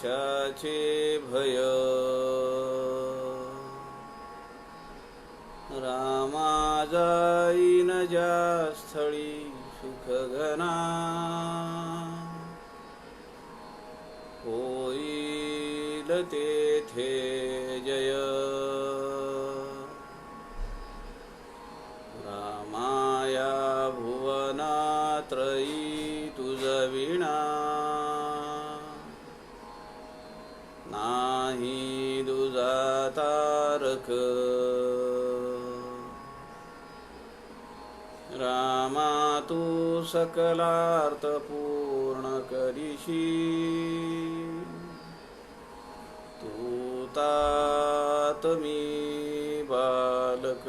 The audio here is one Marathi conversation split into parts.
कशाचे भय रामा जाईन ज्या स्थळी सुखघना होईल तेथे जय रामाया भुवनात्रयी तुझ विणा नाही दुजा तारक रामा तू सकलार्थ पूर्ण करीशी तू तात मी बालक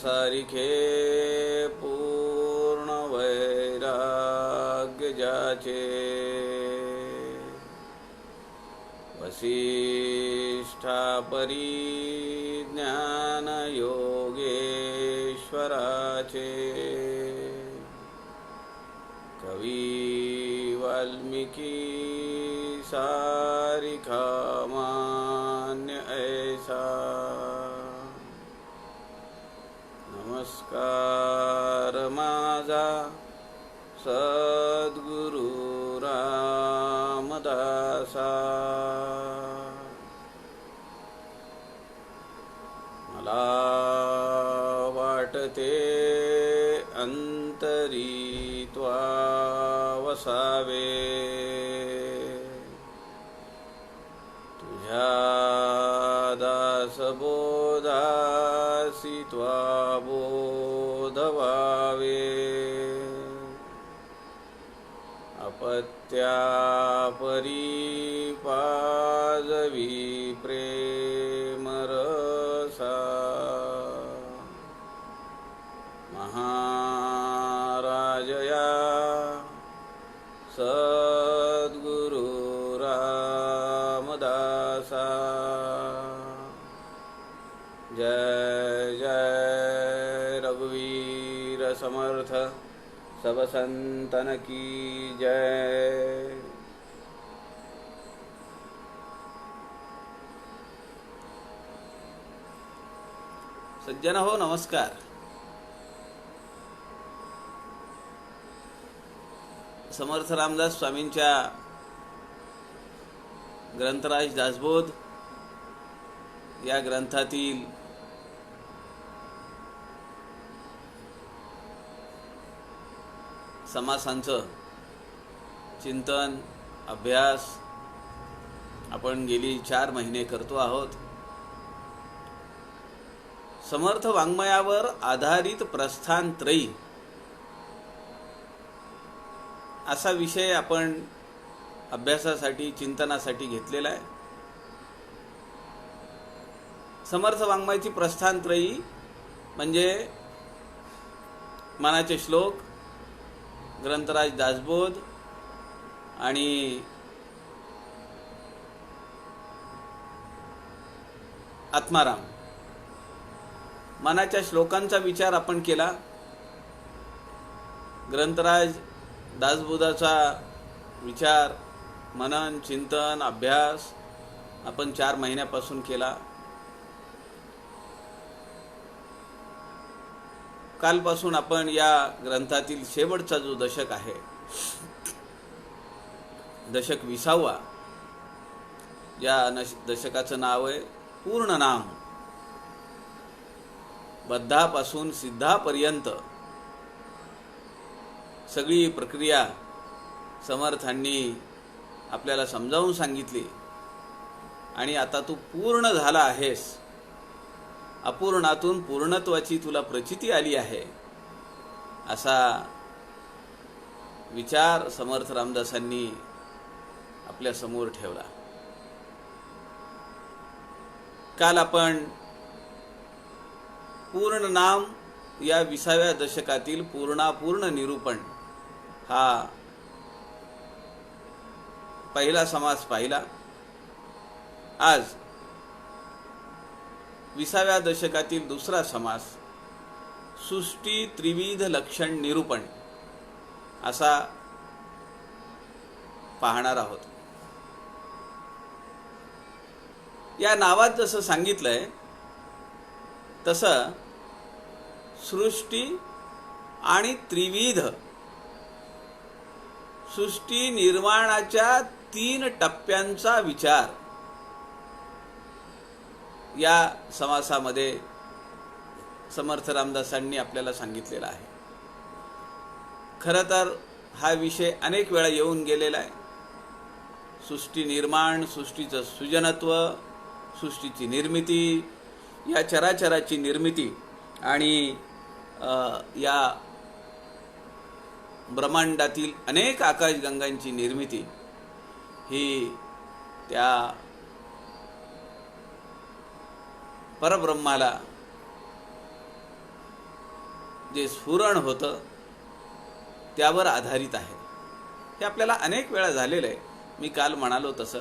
सारिखे पूर्ण वैराग्य ज्याचे वसिष्ठा परिज्ञान योगेश्वराचे कवी वाल्मीकी सारिखा मान्य ऐसा नमस्कार माझा सद्गुरु रामदासा मला वाटते अंतरी त्वा वसावे तुझ्या दासबोधासी त्वा बोधवावे अपत्या परी पाजवी प्रेम रसा महाराजया सद्गुरु रामदासा जय जय रघुवीर समर्थ सब संतन की जय। सज्जन हो नमस्कार। समर्थ रामदास स्वामींच्या ग्रंथराज दासबोध या ग्रंथातील समासांचं चिंतन अभ्यास आपण गेली 4 महिने करतो आहोत। समर्थ वाङ्मयावर आधारित प्रस्थानत्रयी असा विषय आपण अभ्यासासाठी चिंतनासाठी घेतलेला आहे। समर्थ वाङ्मयाची प्रस्थानत्रयी म्हणजे मनाचे श्लोक, ग्रंथराज दासबोध आणि आत्माराम। मनाच्या श्लोकांचा विचार आपण केला, ग्रंथराज दासबोधाचा विचार मनन चिंतन अभ्यास आपण 4 महिन्यापासून केला। कालपासून आपण या ग्रंथातील शेवटचा जो दशक आहे, दशक 20वा, या दशकाचं नाव आहे पूर्ण नाम। बद्धापासून सिद्धापर्यंत सगळी प्रक्रिया समर्थांनी आपल्याला समजावून सांगितली आणि आता तू पूर्ण झाला आहेस, अपूर्णातून पूर्णत्वाची तुला प्रचिती आली आहे, असा विचार समर्थ रामदासांनी आपल्या समोर ठेवला। काल आपण पूर्ण नाम या 20व्या दशकातील पूर्णापूर्ण निरूपण हा पहिला समास पाहिला। आज 20व्या दशकातील दुसरा समास सृष्टी त्रिविध लक्षण निरूपण असा पाहणार आहोत. या नावात जसं सांगितलंय तसं सृष्टी आणि त्रिविध सृष्टी निर्माणाच्या 3 टप्प्यांचा विचार या समासामध्ये समर्थ रामदासांनी आपल्याला सांगितलेला आहे. खरं तर हा विषय अनेक वेळा येऊन गेलेला आहे. सृष्टी निर्माण, सृष्टीचं सृजनत्व, सृष्टीची निर्मिती, या चराचराची निर्मिती आणि या ब्रह्मांडातील अनेक आकाशगंगांची निर्मिती ही त्या परब्रह्माला जे स्फुरण होतं त्यावर आधारित आहे. हे आपल्याला अनेक वेळा झालेलं आहे. मी काल म्हणालो तसं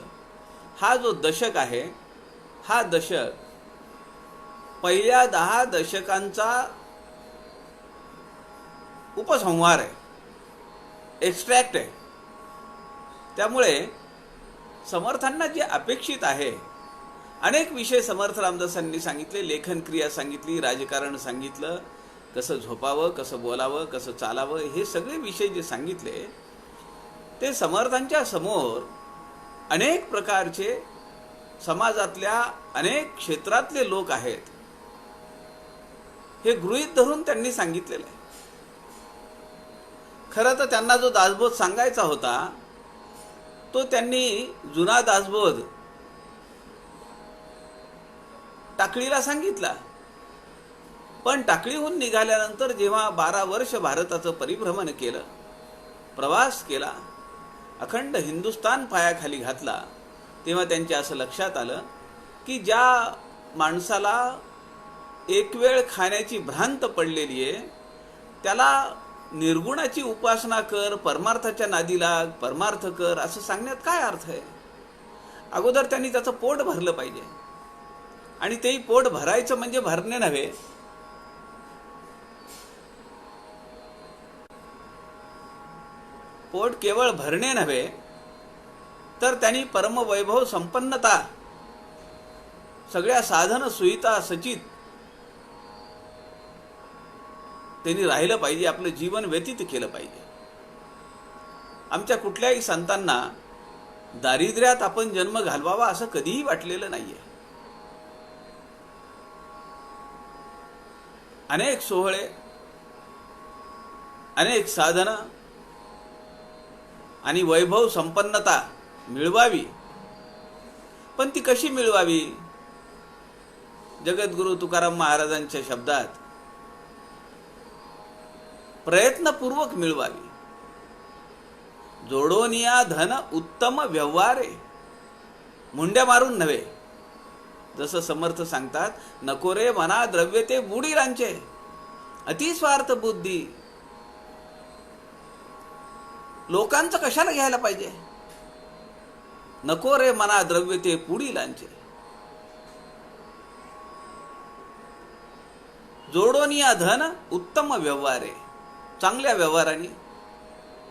हा जो दशक आहे, हा दशक पहिल्या 10 दशकांचा उपसंहार आहे, एक्स्ट्रॅक्ट आहे. त्यामुळे समर्थांना जे अपेक्षित आहे, अनेक विषय समर्थ रामदासांनी सांगितले, लेखन क्रिया सांगितली, राजकारण सांगितलं, कसं झोपावं, कसं बोलावं, कसं चालावं, हे सगळे विषय जे सांगितले ते समर्थांच्या समोर अनेक प्रकारचे समाजातल्या अनेक क्षेत्रातले लोक आहेत हे गृहीत धरून त्यांनी सांगितलेलं आहे. खरं तर त्यांना जो दासबोध सांगायचा होता तो त्यांनी जुना दासबोध टाकळीला सांगितला. पण टाकळीहून निघाल्यानंतर जेव्हा 12 वर्ष भारताचं परिभ्रमण केलं, प्रवास केला, अखंड हिंदुस्तान पायाखाली घातला, तेव्हा त्यांच्या असं लक्षात आलं की ज्या माणसाला एक वेळ खाण्याची भ्रांत पडलेली आहे त्याला निर्गुणाची उपासना कर, परमार्थाच्या नादी लाग, परमार्थ कर असं सांगण्यात काय अर्थ आहे. अगोदर त्यांनी त्याचं पोट भरलं पाहिजे. आणि तेही पोट भरायचं म्हणजे भरणे नव्हे, पोट केवळ भरणे नव्हे तर त्यांनी परमवैभव संपन्नता, सगळ्या साधन सुविधा सचित त्यांनी राहिलं पाहिजे, आपलं जीवन व्यतीत केलं पाहिजे. आमच्या कुठल्याही संतांना दारिद्र्यात आपण जन्म घालवावा असं कधीही वाटलेलं नाहीये. अनेक सोहळे, अनेक साधनं आणि वैभव संपन्नता मिळवावी. पण ती कशी मिळवावी? जगद्गुरु तुकाराम महाराजांच्या शब्दात प्रयत्नपूर्वक मिळवावी. जोडोनिया धन उत्तम व्यवहारे, मुंड्या मारून नव्हे. जसं समर्थ सांगतात, नको रे मना द्रव्य ते बुडीरांचे, अतिस्वार्थ बुद्धी. लोकांचं कशाला घ्यायला पाहिजे? नको रे मना द्रव्य ते पुढीलांचे. जोडोनिया धन उत्तम व्यवहारे, चांगल्या व्यवहाराने,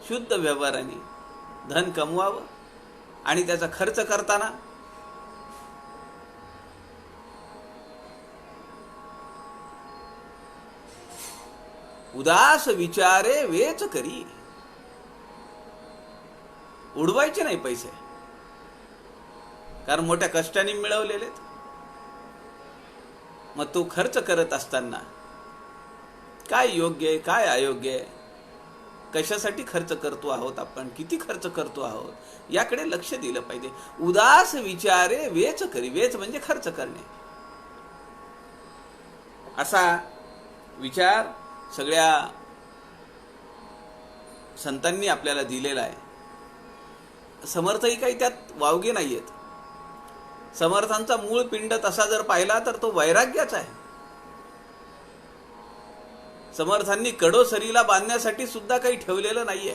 शुद्ध व्यवहाराने धन कमवावं आणि त्याचा खर्च करताना उदास विचारे वेच करी. उडवायचे नाही पैसे, कारण मोठ्या कष्टाने मिळवलेले. मग तो खर्च करत असताना काय योग्य आहे, काय अयोग्य आहे, कशासाठी खर्च करतो आहोत आपण, किती खर्च करतो आहोत, याकडे लक्ष दिलं पाहिजे. उदास विचारे वेच करी. वेच म्हणजे खर्च करणे. असा विचार सगळ्या संतांनी आपल्याला दिलेला आहे. समर्थही काही त्यात वावगे नाहीयेत. समर्थांचा मूळ पिंड तसा जर पाहिला तर तो वैराग्याचा आहे. समर्थांनी कडोसरीला बांधण्यासाठी सुद्धा काही ठेवलेलं नाहीये.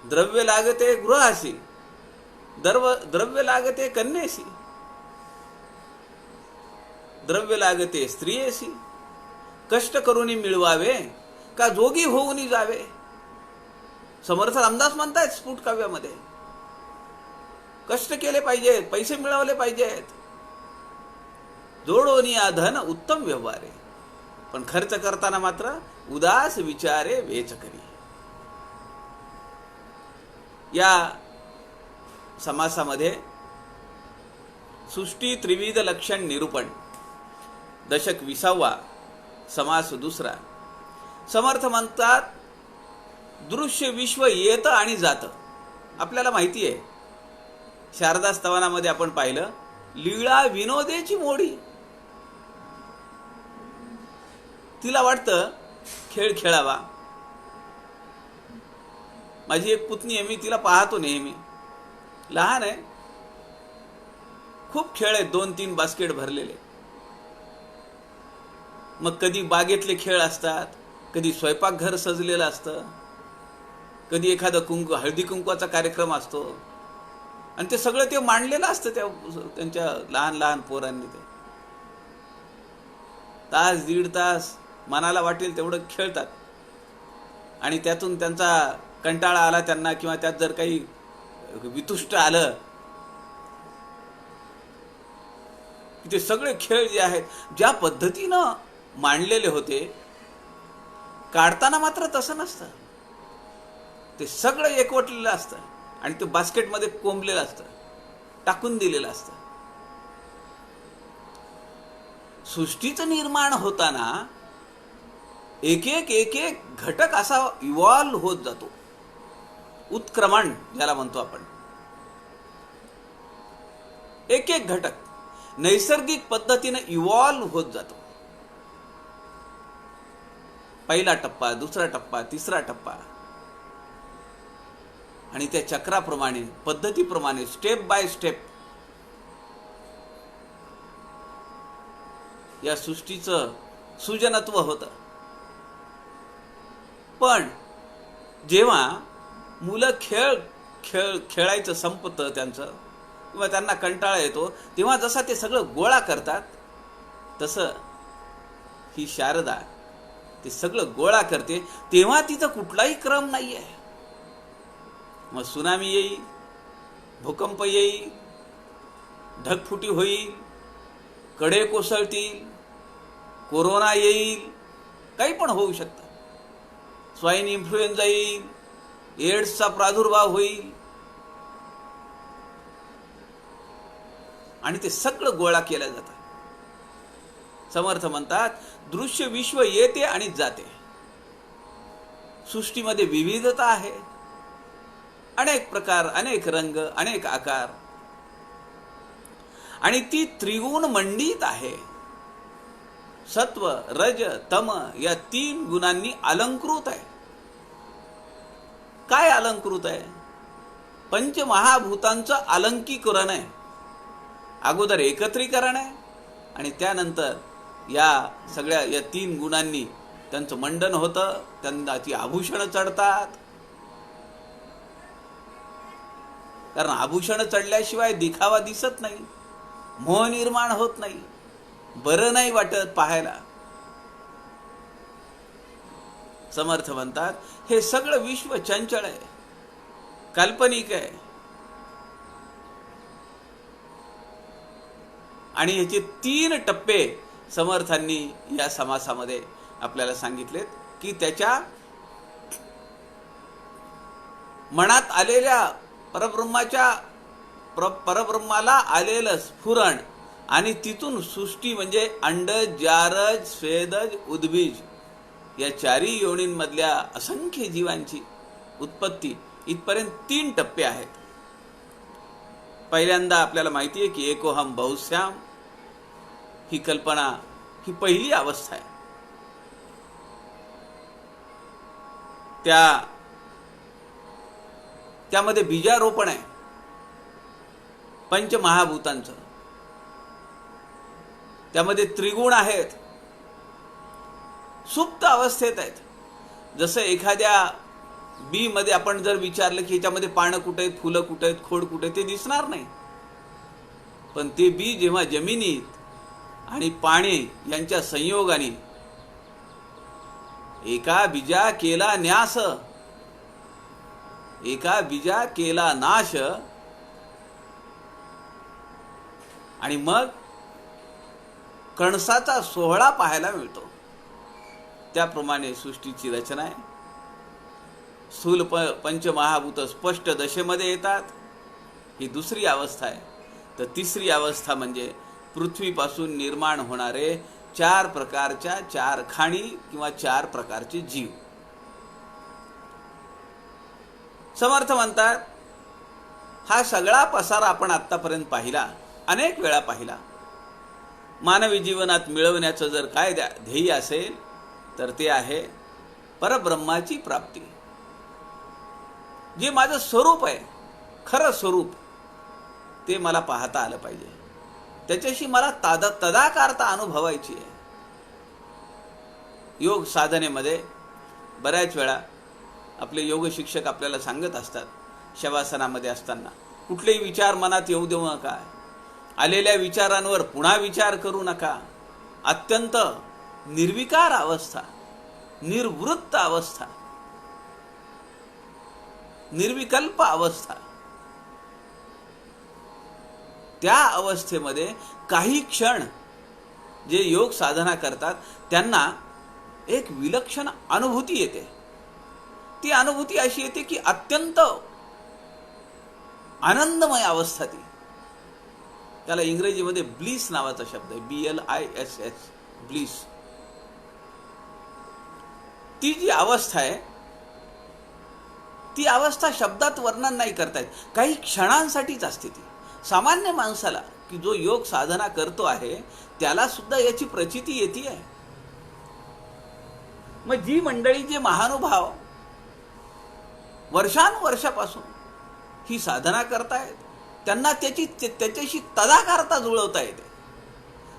द्रव्य लागते गृहासी, द्रव्य लागते कन्येसी, द्रव्य लागते स्त्रियेसी, कष्ट करून मिळवावे का जोगी होऊन जावे. समर्थ रामदास म्हणतायत स्फुट काव्यामध्ये, कष्ट केले पाहिजेत, पैसे मिळवले पाहिजेत, जोडोनी धन उत्तम व्यवहारे, पण खर्च करताना मात्र उदास विचारे वेच करी. या समासामध्ये सृष्टी त्रिविध लक्षण निरूपण, दशक 20वा, समास दुसरा. समर्थ म्हणतात दृश्य विश्व येतं आणि जातं. आपल्याला माहिती आहे, शारदा स्तवनामध्ये आपण पाहिलं, लीळा विनोदेची मोडी. तिला वाटतं खेळ खेळावा. माझी एक पुतणी आहे, मी तिला पाहतो नेहमी, लहान आहे, खूप खेळ आहेत, 2-3 बास्केट भरलेले. मग कधी बागेतले खेळ असतात, कधी स्वयंपाकघर सजलेलं असतं, कधी एखादा हळदी कुंकवाचा कार्यक्रम असतो, आणि ते सगळं ते मांडलेलं असतं त्यांच्या लहान लहान पोरांनी. ते तास 1.5 तास मनाला वाटेल तेवढं खेळतात, आणि त्यातून त्यांचा कंटाळा आला त्यांना, किंवा त्यात जर काही वितुष्ट आलं की ते सगळे खेळ जे आहेत ज्या पद्धतीनं मांडलेले होते, काढताना मात्र तसं नसतं. ते सगळं एकवटलेलं असतं आणि ते बास्केटमध्ये कोंबलेलं असतं, टाकून दिलेलं असतं. सृष्टीचं निर्माण होताना एक एक घटक असा इव्हॉल्व होत जातो. उत्क्रमण ज्याला म्हणतो आपण. एक घटक नैसर्गिक पद्धतीने इव्हॉल्व होत जातो. पहिला टप्पा, दुसरा टप्पा, तिसरा टप्पा, आणि त्या चक्राप्रमाणे, पद्धतीप्रमाणे, स्टेप बाय स्टेप या सृष्टीचं सृजनत्व होतं. पण जेव्हा मुलं खेळायचं संपतं त्यांचं, किंवा त्यांना कंटाळा येतो, तेव्हा जसा ते सगळं गोळा करतात, तसं ही शारदा ते सगळं गोळा करते. तेव्हा तिचा कुठलाही क्रम नाही आहे. मग सुनामी येईल, भूकंप येईल, ढगफुटी होईल, कडे कोसळतील, कोरोना येईल, काही पण होऊ शकतं. स्वाईन इन्फ्लुएन्झा येईल, एड्सचा प्रादुर्भाव होईल, आणि ते सगळं गोळा केलं जातं. समर्थ म्हणतात दृश्य विश्व येते आणि जाते. सृष्टीमध्ये विविधता आहे, अनेक प्रकार, अनेक रंग, अनेक आकार, आणि ती त्रिगुण मंडित आहे. सत्व, रज, तम या 3 गुणांनी अलंकृत आहे. काय अलंकृत आहे? पंचमहाभूतांचं अलंकीकरण आहे. अगोदर एकत्रीकरण आहे, आणि त्यानंतर या सगळ्या या 3 गुणांनी त्यांचं मंडन होतं. त्यांना ती आभूषणं चढतात, कारण आभूषणं चढल्याशिवाय दिखावा दिसत नाही, मोह निर्माण होत नाही, बरं नाही वाटत पाहायला. समर्थ म्हणतात हे सगळं विश्व चंचल आहे, काल्पनिक आहे, आणि ह्याचे 3 टप्पे समर्थांनी या समासामध्ये आपल्याला सांगितलेत, की त्याच्या मनात आलेल्या परब्रह्माला आलेलं स्फुरण, आणि तिथून सृष्टी म्हणजे अंडज, जारज, स्वेदज, उद्बीज या 4 योनींमधल्या असंख्य जीवांची उत्पत्ती, इथपर्यंत 3 टप्पे आहेत. पहिल्यांदा आपल्याला माहिती आहे की एकोहम बहुश्याम ही कल्पना, ही पहिली अवस्था आहे. त्यामध्ये बीजारोपण आहे पंचमहाभूतांचं. त्यामध्ये त्रिगुण आहेत, सुप्त अवस्थेत आहेत. जसं एखाद्या बी मध्ये आपण जर विचारलं की ह्याच्यामध्ये पानं कुठे आहेत, फुलं कुठे आहेत, खोड कुठे, ते दिसणार नाही. पण ते बी जेव्हा जमिनीत आणि पाणी यांच्या संयोगाने एका बीजा केला न्यास, एका बीजा केला नाश, आणि मग कणसाचा सोहळा पाहायला मिळतो. त्याप्रमाणे सृष्टीची रचना आहे. स्थूल पंचमहाभूत स्पष्ट दशेमध्ये येतात, ही दुसरी अवस्था आहे. तर तिसरी अवस्था म्हणजे पृथ्वीपासून निर्माण होणारे 4 प्रकारच्या 4 खाणी किंवा 4 प्रकारचे जीव. समर्थ म्हणतात, हा सगळा पसारा आपण आत्तापर्यंत पाहिला, अनेक वेळा पाहिला. मानवी जीवनात मिळवण्याचं जर काय ध्येय असेल तर ते आहे परब्रह्माची प्राप्ती. जे माझं स्वरूप आहे, खरं स्वरूप, ते मला पाहता आलं पाहिजे. त्याच्याशी मला तदाकारता अनुभवायची आहे. योग साधनेमध्ये बऱ्याच वेळा आपले योग शिक्षक आपल्याला सांगत असतात, शवासनामध्ये असताना कुठलेही विचार मनात येऊ देऊ नका, आलेल्या विचारांवर पुन्हा विचार करू नका. अत्यंत निर्विकार अवस्था, निर्वृत्त अवस्था, निर्विकल्प अवस्था, त्या अवस्थेमध्ये काही क्षण जे योग साधना करतात त्यांना एक विलक्षण अनुभूती येते. ती अनुभूती अशी येते की अत्यंत आनंदमय अवस्था ती. त्याला इंग्रजीमध्ये ब्लिस नावाचा शब्द आहे, BLISS, ब्लिस. ती जी अवस्था आहे, ती अवस्था शब्दात वर्णन नाही करता येत. काही क्षणांसाठीच असते ती. सामान्य माणसाला, की जो योग साधना करतो आहे, त्याला सुद्धा याची प्रचिती येते आहे. मग जी मंडळी, जे महानुभाव वर्षानुवर्षापासून ही साधना करतायत, त्यांना त्याच्याशी तदाकारता जुळवता येते.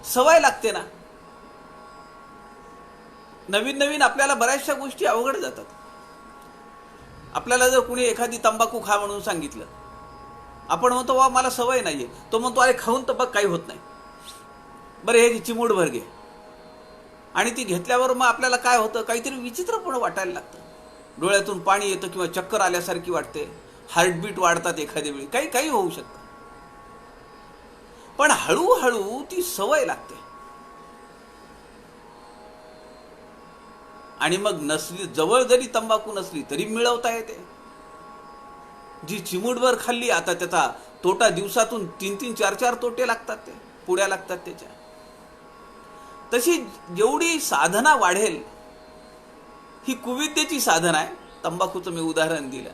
सवय लागते ना. नवीन नवीन आपल्याला बऱ्याचशा गोष्टी अवघड जातात. आपल्याला जर कुणी एखादी तंबाखू खा म्हणून सांगितलं, आपण म्हणतो वा मला सवय नाहीये. तो म्हणतो अरे खाऊन तर बघ काही होत नाही, बरं हे चिमूटभर घे. आणि ती घेतल्यावर मग आपल्याला काय होतं, काहीतरी विचित्रपणे वाटायला लागतं. डोळ्यातून पाणी येतं किंवा चक्कर आल्यासारखी वाटते, हार्टबीट वाढतात एखाद्या वेळी, काही काही होऊ शकतं. पण हळूहळू ती सवय लागते. आणि मग नसली, जवळ जरी तंबाखू नसली तरी मिळवता येते. जी चिमूटभर खाल्ली, आता त्याचा तोटा दिवसातून 3-3, 4-4 तोटे लागतात, ते पुड्या लागतात त्याच्या. तशी जेवढी साधना वाढेल, ही कुविद्येची साधना आहे, तंबाखूचं मी उदाहरण दिलं.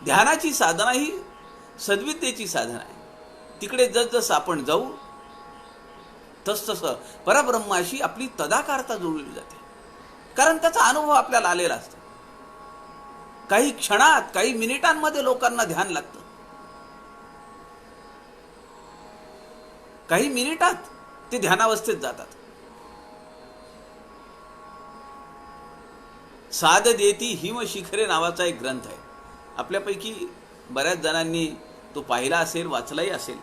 ध्यानाची साधना ही सद्विद्येची साधना आहे. तिकडे जसजसं आपण जाऊ तसतसं परब्रह्माशी आपली तदाकारता जुळली जाते. कारण त्याचा अनुभव आपल्याला आलेला असतो. काही क्षणात, काही मिनिटांमध्ये लोकांना ध्यान लागतं. काही मिनिटात ते ध्यानावस्थेत जातात. साध देती हिमशिखरे नावाचा एक ग्रंथ आहे. आपल्यापैकी बऱ्याच जणांनी तो पाहिला असेल, वाचलाही असेल.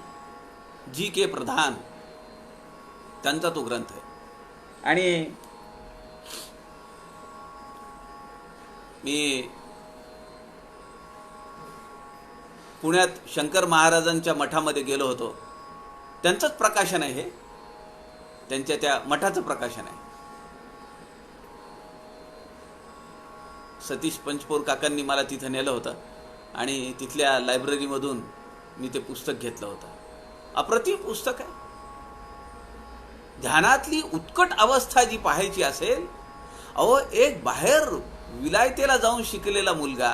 GK प्रधान त्यांचा तो ग्रंथ आहे. आणि मी पुण्यात शंकर महाराजांच्या मठामध्ये गेलो होतो. त्यांचंच प्रकाशन आहे हे, त्यांच्या त्या मठाचं प्रकाशन आहे. सतीश पंचपोर काकांनी मला तिथं नेलं होतं आणि तिथल्या लायब्ररीमधून मी ते पुस्तक घेतलं होतं. अप्रतिम पुस्तक आहे. ध्यानातली उत्कट अवस्था जी पाहायची असेल, अहो एक बाहेर विलायतेला जाऊन शिकलेला मुलगा,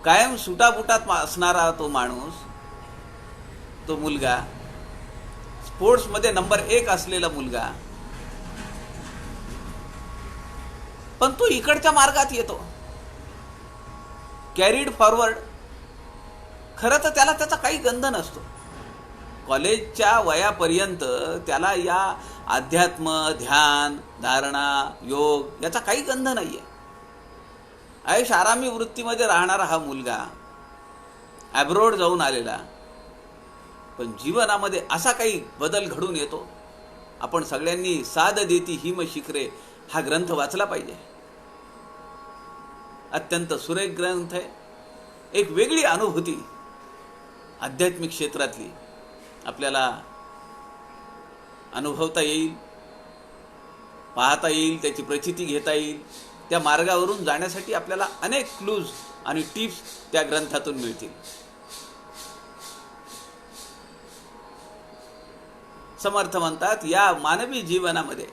कायम सुटाबुटात असणारा तो माणूस, तो मुलगा, स्पोर्ट्समध्ये नंबर 1 असलेला मुलगा, पण तो इकडच्या मार्गात येतो, कॅरीड फॉरवर्ड. खरं तर त्याला त्याचा काही गंध नसतो. कॉलेजच्या वयापर्यंत त्याला या अध्यात्म, ध्यान, धारणा, योग याचा काही गंध नाहीये. ऐश आरामी वृत्तीमध्ये राहणारा हा मुलगा ॲब्रॉड जाऊन आलेला, पण जीवनामध्ये असा काही बदल घडून येतो. आपण सगळ्यांनी साध देती हिम शिखरे हा ग्रंथ वाचला पाहिजे. अत्यंत सुरेख ग्रंथ आहे. एक वेगळी अनुभूती आध्यात्मिक क्षेत्रातली आपल्याला अनुभवता येईल, पाहता येईल, त्याची प्रचिती घेता येईल. त्या मार्गावरून जाण्यासाठी आपल्याला अनेक क्लूज आणि टिप्स त्या ग्रंथातून मिळतील. समर्थ म्हणतात, या मानवी जीवनामध्ये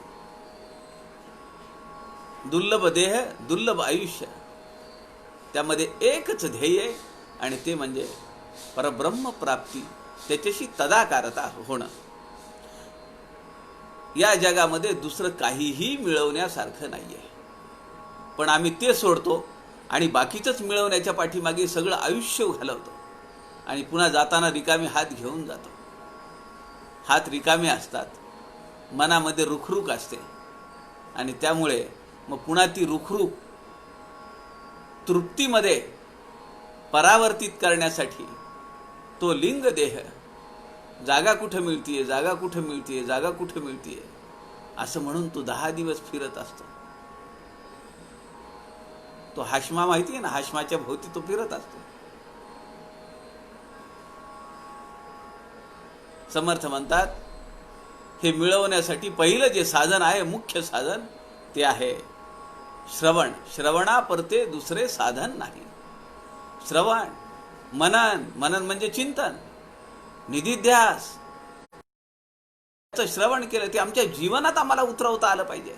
दुर्लभ देह दुर्लभ आयुष्य, त्यामध्ये एकच ध्येय आहे आणि ते म्हणजे परब्रह्म प्राप्ती, त्याच्याशी तदाकारता होणं. या जगामध्ये दुसरं काहीही मिळवण्यासारखं नाहीये, पण आम्ही ते सोडतो आणि बाकीचंच मिळवण्याच्या पाठीमागे सगळं आयुष्य घालवतो आणि पुन्हा जाताना रिकामे हात घेऊन जातो. हात रिकामे असतात, मनामध्ये रुखरुख असते आणि त्यामुळे मग पुन्हा ती रुखरुख तृप्तीमध्ये परावर्तित करण्यासाठी तो लिंग देह जागा कुठं मिळतीये, जागा कुठं मिळतीये, जागा कुठं मिळतीये असं म्हणून तो 10 दिवस फिरत असतो. तो हाशमा माहिती आहे ना, हाशमाच्या भोवती तो फिरत असतो. समर्थ म्हणतात, हे मिळवण्यासाठी पहिलं जे साधन आहे, मुख्य साधन, ते आहे श्रवण. श्रवणापरते दुसरे साधन नाही. श्रवण, मनन, मनन म्हणजे चिंतन, निधिध्यास. श्रवण केलं ते आमच्या जीवनात आम्हाला उतरवता आलं पाहिजे.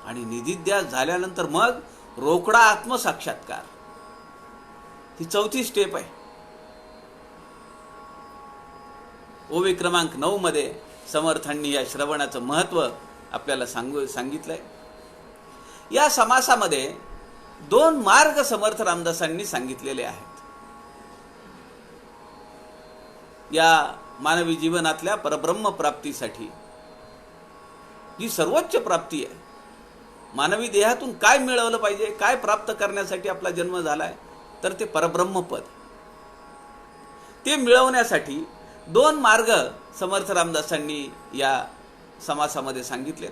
आणि निधिध्यास झाल्यानंतर मग रोकडा आत्मसाक्षात्कार, ही 4थी स्टेप आहे. ओवी क्रमांक 9 मध्ये समर्थांनी या श्रवणाचं महत्व आपल्याला सांगितलंय. या समासामध्ये 2 मार्ग समर्थ रामदासांनी सांगितलेले आहेत. या मानवी जीवनातल्या परब्रह्म प्राप्तीसाठी, जी सर्वोच्च प्राप्ती आहे, मानवी देहातून काय मिळवलं पाहिजे, काय प्राप्त करण्यासाठी आपला जन्म झालाय, तर ते परब्रह्मपद. ते मिळवण्यासाठी 2 मार्ग समर्थ रामदासांनी या समासामध्ये सांगितले.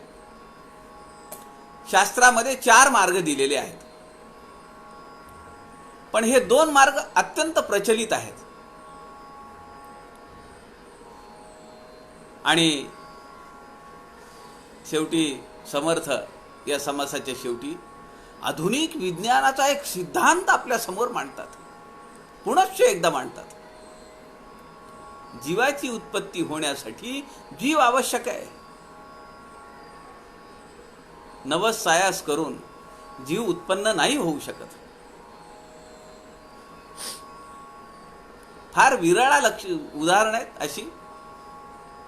शास्त्रामध्ये 4 मार्ग दिलेले आहेत, पण हे 2 मार्ग अत्यंत प्रचलित आहेत. आणि शेवटी समर्थ या समासाच्या शेवटी आधुनिक विज्ञानाचा एक सिद्धांत आपल्या समोर मांडतात, पुनश्च एकदा मांडतात. जीवाची उत्पत्ती होण्यासाठी जीव आवश्यक आहे. नवस सायास करून जीव उत्पन्न नाही होऊ शकत. फार विरळा उदाहरण आहेत अशी,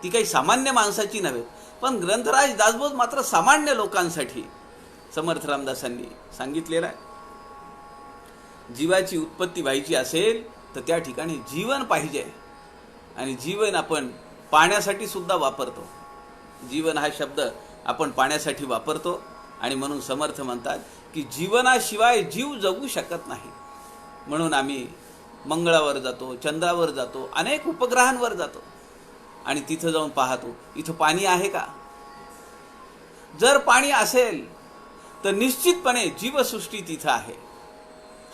ती काही सामान्य माणसाची नव्हे, पण ग्रंथराज दासबोध मात्र सामान्य लोकांसाठी समर्थ रामदासांनी सांगितलेलं आहे. जीवाची उत्पत्ती व्हायची असेल तर त्या ठिकाणी जीवन पाहिजे, आणि जीवन आपण पाण्यासाठी सुद्धा वापरतो. जीवन हा शब्द आपण पाण्यासाठी वापरतो, आणि म्हणून समर्थ म्हणतात की जीवनाशिवाय जीव जगू शकत नाही. म्हणून आम्ही मंगळावर जातो, चंद्रावर जातो, अनेक उपग्रहांवर जातो आणि तिथं जाऊन पाहतो इथं पाणी आहे का. जर पाणी असेल तर निश्चितपणे जीवसृष्टी तिथं आहे.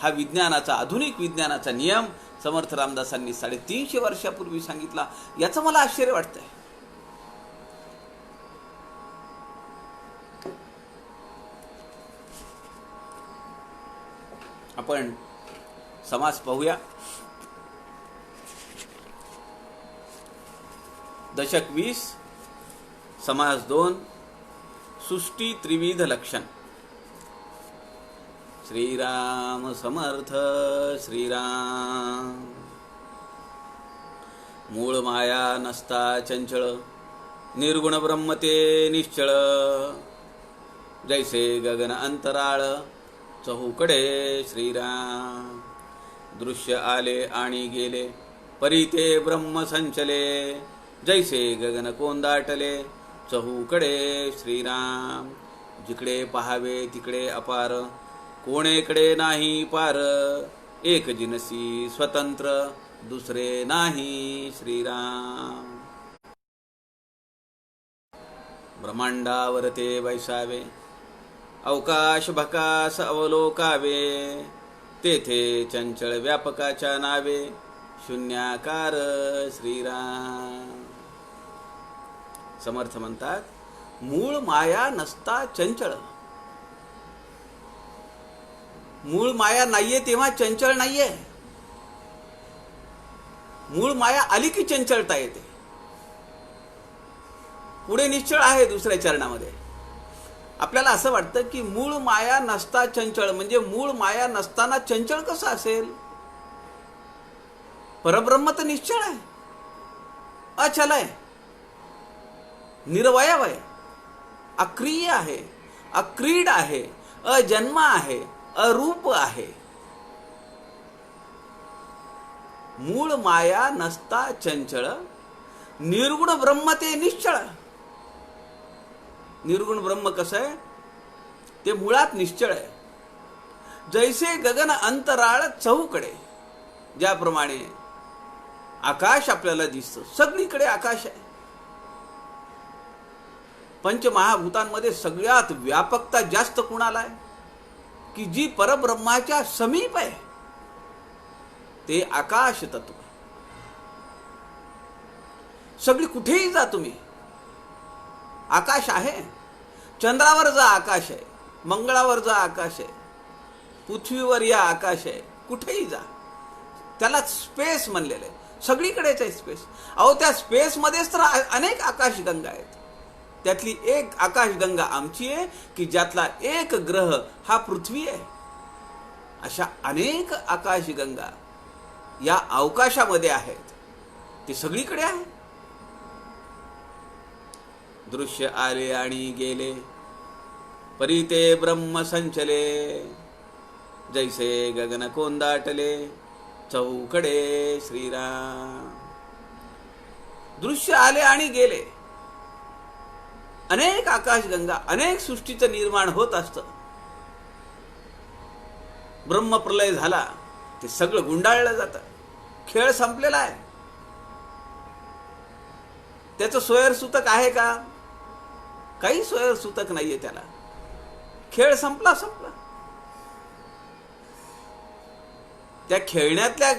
हा विज्ञानाचा, आधुनिक विज्ञानाचा नियम समर्थ रामदासांनी 350 वर्षापूर्वी सांगितला. याचं मला आश्चर्य वाटतंय. आपण समास पाहूया. दशक 20, समास 2, सृष्टी त्रिविध लक्षण. श्रीराम समर्थ श्रीराम. मूळ माया नसता चंचळ, निर्गुण ब्रह्मते निश्चळ. जैसे गगन अंतराळ, चहूकडे श्रीराम. दृश्य आले आणि गेले, परी ते ब्रह्म संचले. जैसे गगन कोंदाटले, चहूकडे श्रीराम. जिकडे पहावे तिकडे अपार, कोणेकडे नाही पार, एक जिनसी स्वतंत्र दुसरे नाही श्रीराम. ब्रह्मांडावर ते बैसावे, अवकाश भकास अवलोकावे, तेथे चंचल व्यापकाच्या नावे, शून्याकार श्रीराम. समर्थ म्हणतात, मूळ माया नसता चंचळ. मूळ माया नाहीये तेव्हा चंचळ नाहीये. मूळ माया आली की चंचलता येते. पुढे निश्चळ आहे दुसऱ्या चरणामध्ये. आपल्याला असं वाटतं की मूळ माया नसता चंचळ, म्हणजे मूळ माया नसताना चंचळ कसं असेल? परब्रह्म तर निश्चळ आहे, अचल आहे, निर्वयव आहे, अक्रिय आहे, अक्रीड आहे, अजन्म आहे, अरूप आहे. मूळ माया नसता चंचळ, निर्गुण ब्रह्म ते निश्चळ. निर्गुण ब्रह्म कसं आहे? ते मुळात निश्चळ आहे. जैसे गगन अंतराळ चहूकडे, ज्याप्रमाणे आकाश आपल्याला दिसतं, सगळीकडे आकाश आहे. पंचमहाभूतांमध्ये सगळ्यात व्यापकता जास्त कुणाला आहे? की जी परब्रह्माच्या समीप आहे, ते आकाश तत्व. सगळी कुठेही जा तुम्ही, आकाश आहे. चंद्रावर जा आकाश आहे, मंगळावर जा आकाश आहे, पृथ्वीवर या आकाश आहे, कुठेही जा. त्याला स्पेस म्हणलेलं आहे. सगळीकडेच आहे स्पेस. अहो, त्या स्पेसमध्येच तर अनेक आकाशगंगा आहेत. त्यातली एक आकाशगंगा आमची आहे, की ज्यातला एक ग्रह हा पृथ्वी आहे. अशा अनेक आकाशगंगा या अवकाशामध्ये आहेत. ते सगळीकडे आहे. दृश्य आले आणि गेले, परी ते ब्रह्म संचले, जैसे गगन कोंदाटले, चौकडे श्रीराम. दृश्य आले आणि गेले, अनेक आकाशगंगा, अनेक सृष्टीचं निर्माण होत असतं. ब्रह्मप्रलय झाला, ते सगळं गुंडाळलं जातं. खेळ संपलेला आहे. त्याचं सोयरसूतक आहे का? काही सोयरसूतक नाहीये त्याला. खेळ संपला. त्या खेळण्यातल्या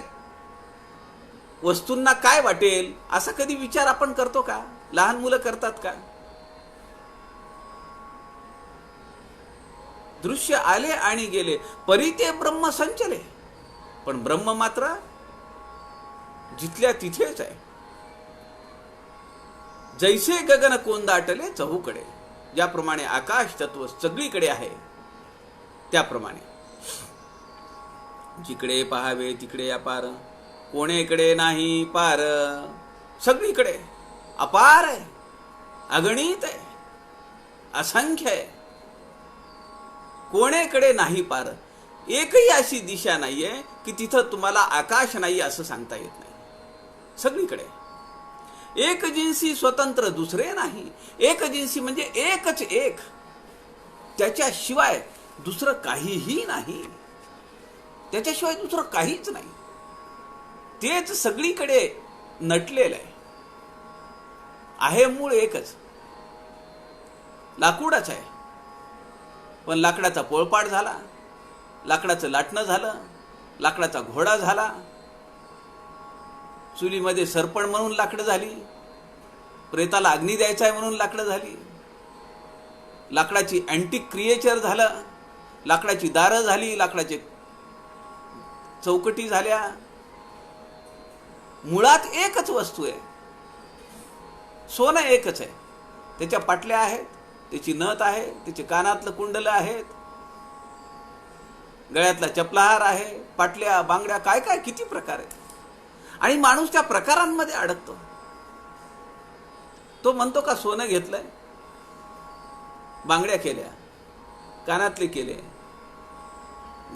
वस्तूंना काय वाटेल असा कधी विचार आपण करतो का? लहान मुलं करतात का? दृश्य आले आणि गेले, परी ते ब्रह्म संचले. पण ब्रह्म मात्र जिथल्या तिथेच आहे. जैसे गगन कोंदाटले चहूकडे, ज्याप्रमाणे आकाश तत्व सगळीकडे आहे, त्याप्रमाणे जिकडे पहावे तिकडे अपार, कोणेकडे नाही पार. सगळीकडे अपार आहे, अगणित आहे, असंख्य आहे. कोणेकडे नाही पार. एकही अशी दिशा नाहीये की तिथं तुम्हाला आकाश नाही असं सांगता येत नाही. सगळीकडे एक जिन्सी स्वतंत्र दुसरे नाही. एक जिन्सी म्हणजे एकच एक, त्याच्याशिवाय दुसरं काहीही नाही. त्याच्याशिवाय दुसरं काहीच नाही. तेच सगळीकडे नटलेलं आहे. मूळ एकच, लाकूडच आहे. पण लाकडाचा पोळपाट झाला, लाकडाचं लाटणं झालं, लाकडाचा घोडा झाला, चुलीमध्ये सरपण म्हणून लाकडं झाली, प्रेताला अग्नी द्यायचा आहे म्हणून लाकडं झाली, लाकडाची अँटिक क्रिएचर झालं, लाकडाची दारं झाली, लाकडाचे चौकटी झाल्या. मुळात एकच वस्तू आहे. सोनं एकच आहे. त्याच्या पाटल्या आहेत, त्याची नथ आहे, त्याचे कानातलं कुंडलं आहेत, गळ्यातला चपलाहार आहे, पाटल्या, बांगड्या, काय काय किती प्रकार आहेत. आणि माणूस त्या प्रकारांमध्ये अडकतो. तो म्हणतो का सोनं घेतलंय, बांगड्या केल्या, कानातले केले,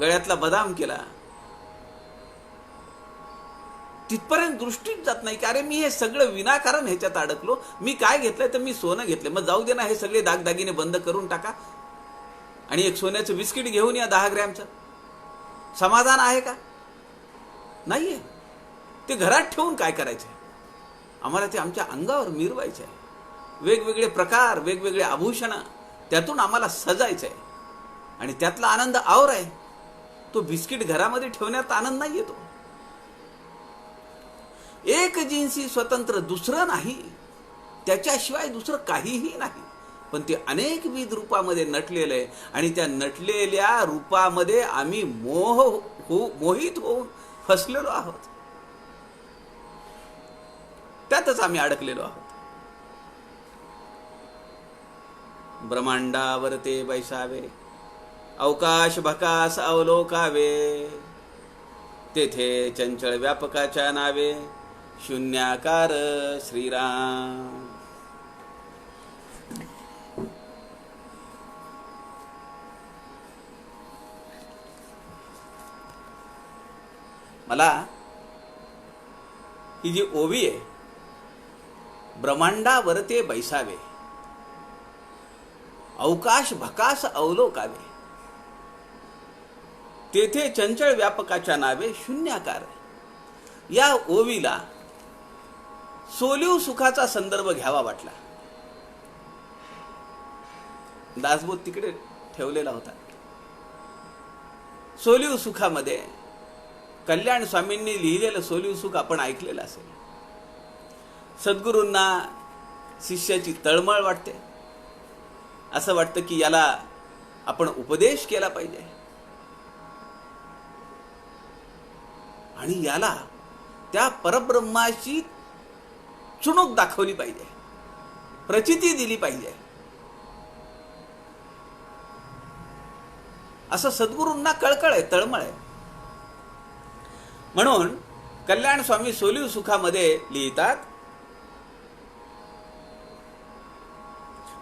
गळ्यातला बदाम केला. तिथपर्यंत दृष्टीच जात नाही की अरे मी हे सगळं विनाकारण ह्याच्यात अडकलो. मी काय घेतलंय तर मी सोनं घेतलंय, मग जाऊ दे ना, हे सगळे दागदागिने बंद करून टाका. आणि एक सोन्याचं बिस्किट घेऊन या 10 ग्रॅमचं, समाधान आहे का? नाहीये. ते घरात ठेवून काय करायचं? आम्हाला ते आमच्या अंगावर मिरवायचं आहे. वेगवेगळे प्रकार, वेगवेगळे आभूषणं, त्यातून आम्हाला सजायचं आहे. आणि त्यातला आनंद और आहे. तो बिस्किट घरामध्ये ठेवण्यात आनंद नाही येतो. एक जिन्सी स्वतंत्र दुसरं नाही, त्याच्याशिवाय दुसरं काहीही नाही. पण ते अनेकविध रूपामध्ये नटलेलं आहे. आणि त्या नटलेल्या रूपामध्ये आम्ही मोहित होऊन फसलेलो आहोत. त्यातच आम्ही अडकलेलो आहोत. ब्रह्मांडावर ते बैसावे, अवकाश भकास अवलोकावे, तेथे चंचल व्यापकाच्या नावे, शून्याकार श्रीराम. मला ही जी ओवी आहे, ब्रह्मांडावर ते बैसावे, अवकाश भकास अवलोकावे, तेथे चंचल व्यापकाच्या नावे, शून्याकार. या ओवीला सोलीव सुखाचा संदर्भ घ्यावा वाटला. दासबोध तिकडे ठेवलेला होता. सोलीव सुखामध्ये कल्याण स्वामींनी लिहिलेलं सोलीव सुख आपण ऐकलेलं असेल. सद्गुरूंना शिष्याची तळमळ वाटते. असं वाटतं की याला आपण उपदेश केला पाहिजे आणि याला त्या परब्रह्माची चुणूक दाखवली पाहिजे, प्रचिती दिली पाहिजे. असं सद्गुरूंना कळकळ आहे, तळमळ आहे. म्हणून कल्याण स्वामी सोलीव सुखामध्ये लिहितात,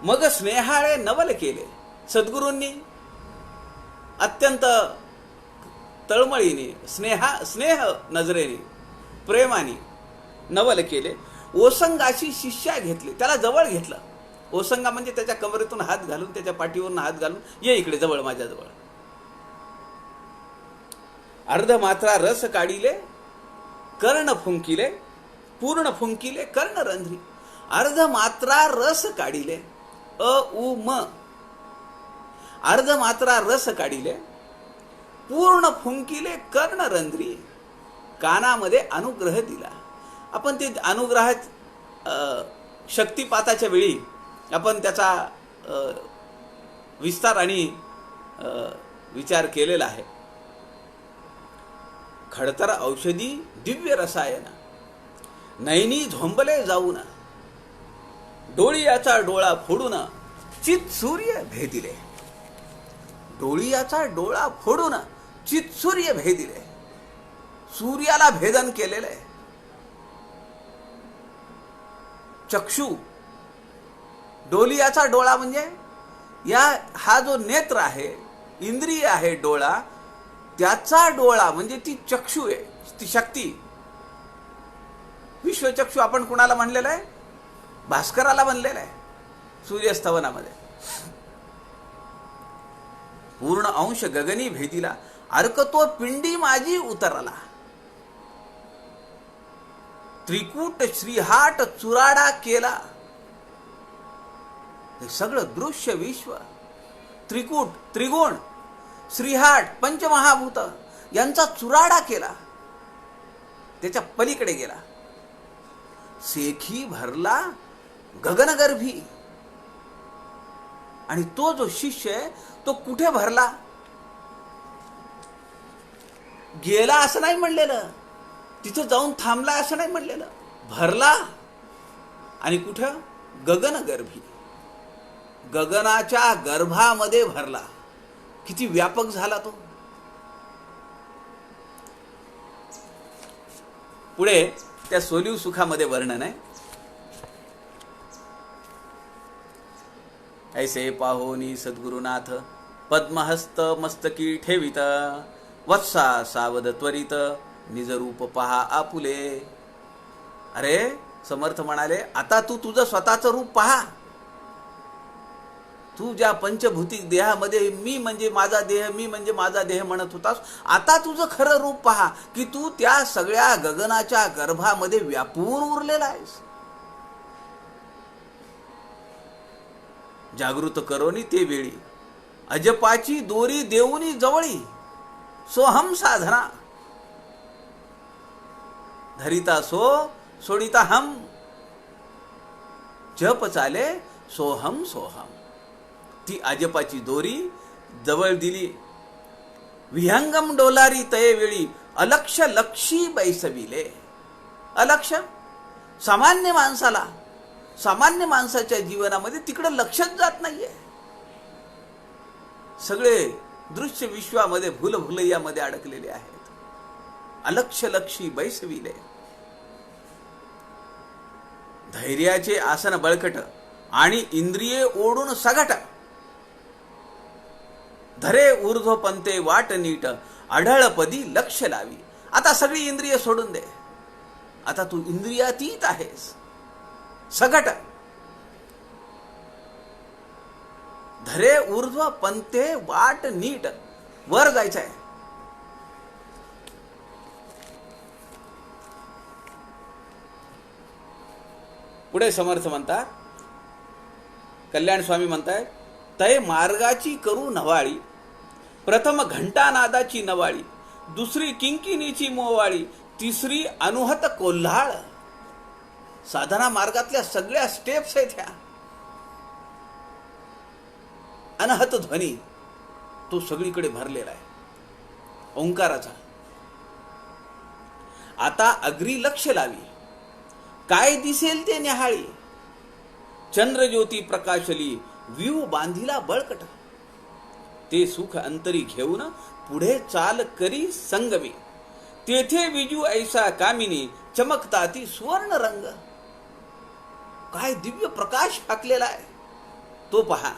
मग स्नेहाळे नवल केले. सद्गुरूंनी अत्यंत तळमळीने, स्नेह नजरेने, प्रेमाने नवल केले. ओसंगाशी शिष्या घेतले, त्याला जवळ घेतलं. ओसंगा म्हणजे त्याच्या कमरेतून हात घालून, त्याच्या पाठीवरून हात घालून, ये इकडे जवळ, माझ्या जवळ. अर्धमात्रा रस काढिले, कर्ण फुंकिले, पूर्ण फुंकिले कर्ण रंध्री. अर्धमात्रा रस काढिले, उ म, अर्धमात्रा रस काढिले, पूर्ण फुंकिले कर्ण रंध्री. कानामध्ये अनुग्रह दिला. आपण ते अनुग्रहात शक्तिपाताच्या वेळी आपण त्याचा विस्तार आणि विचार केलेला आहे. खडतर औषधी दिव्य रसायन, नैनी झोंबले जाऊन, डोळियाचा डोळा फोडून चित सूर्य भेदिले. डोळियाचा डोळा फोडून चित सूर्य भेदिले. सूर्याला भेदन केलेलं आहे. चक्षु, डोलियाचा डोळा म्हणजे हा जो नेत्र आहे, इंद्रिय आहे, डोळा, त्याचा डोळा म्हणजे ती चक्षु आहे, ती शक्ती. विश्वचक्षु आपण कुणाला म्हणलेलं आहे? भास्कराला म्हणलेलं आहे सूर्यस्तवनामध्ये. पूर्ण अंश गगनी भेदिला, अर्कतो पिंडी माझी उतरला. त्रिकूट श्रीहाट चुराडा केला. हे सगळं दृश्य विश्व, त्रिकूट, त्रिगुण, श्रीहाट, पंचमहाभूत यांचा चुराडा केला, त्याच्या पलीकडे गेला. सेखी भरला गगनगर्भी. आणि तो जो शिष्य आहे तो कुठे भरला? गेला असं नाही म्हणलेलं, तिथं जाऊन थांबला असं नाही म्हणलेलं, भरला. आणि कुठं? गगनगर्भी, गगनाच्या गर्भामध्ये भरला. किती व्यापक झाला तो. पुढे त्या सोलीव सुखामध्ये वर्णन आहे. ऐसे पाहोनी सद्गुरुनाथ पद्महस्त मस्तकी ठेवित, वत्सा सावध त्वरित निजरूप पहा आपुले. अरे समर्थ म्हणाले, आता तू तुझं स्वतःचं रूप पहा. तू ज्या पंचभौतिक देहामध्ये मी म्हणजे माझा देह, मी म्हणजे माझा देह म्हणत होतास, आता तुझं खरं रूप पहा की तू त्या सगळ्या गगनाच्या गर्भामध्ये व्यापून उरलेला आहेस. जागृत करोनी ते वेळी अजपाची दोरी देऊनी जवळी, सोहम साधना धरिता सो सोडिता हम, जप चाले सोहम सोहम. ती अजपाची दोरी जवळ दिली, विहंगम डोलारी तये वेळी अलक्ष लक्षी बैसविले. अलक्ष सामान्य माणसाला, सामान्य माणसाच्या जीवनामध्ये तिकडे लक्षच जात नाहीये. सगळे दृश्य विश्वामध्ये भूलभुलैयामध्ये अडकलेले आहेत. अलक्ष लक्षी बैसविले. धैर्याचे आसन बळकट आणि इंद्रिये ओढून सगट, धरे ऊर्ध्व पंते वाट नीट, आढळपदी लक्ष लावी. आता सगळी इंद्रिय सोडून दे, आता तू इंद्रियातीत आहेस. सगट धरे ऊर्ध्व पंते वाट नीट, वर जायचं आहे. पुढे समर्थ म्हणतात, कल्याण स्वामी म्हणतायत, तय मार्गाची करू नवाळी, प्रथम घंटानादाची नवाळी, दुसरी किंकिनीची मोवाळी, तिसरी अनुहत कोल्हाळ. साधना मार्गातल्या सगळ्या स्टेप्स आहेत ह्या. अनहत ध्वनी तो सगळीकडे भरलेला आहे ओंकाराचा. आता अग्री लक्ष लावी, काय दिसेल ते निहाळी, चंद्रज्योती प्रकाशली, व्यूह बांधिला बळकट. ते सुख अंतरी घेऊन पुढे चाल करी संगमी, तेथे विजू ऐसा कामिनी, चमकता ती सुवर्ण रंग. काय दिव्य प्रकाश फाकलेला आहे तो पहा.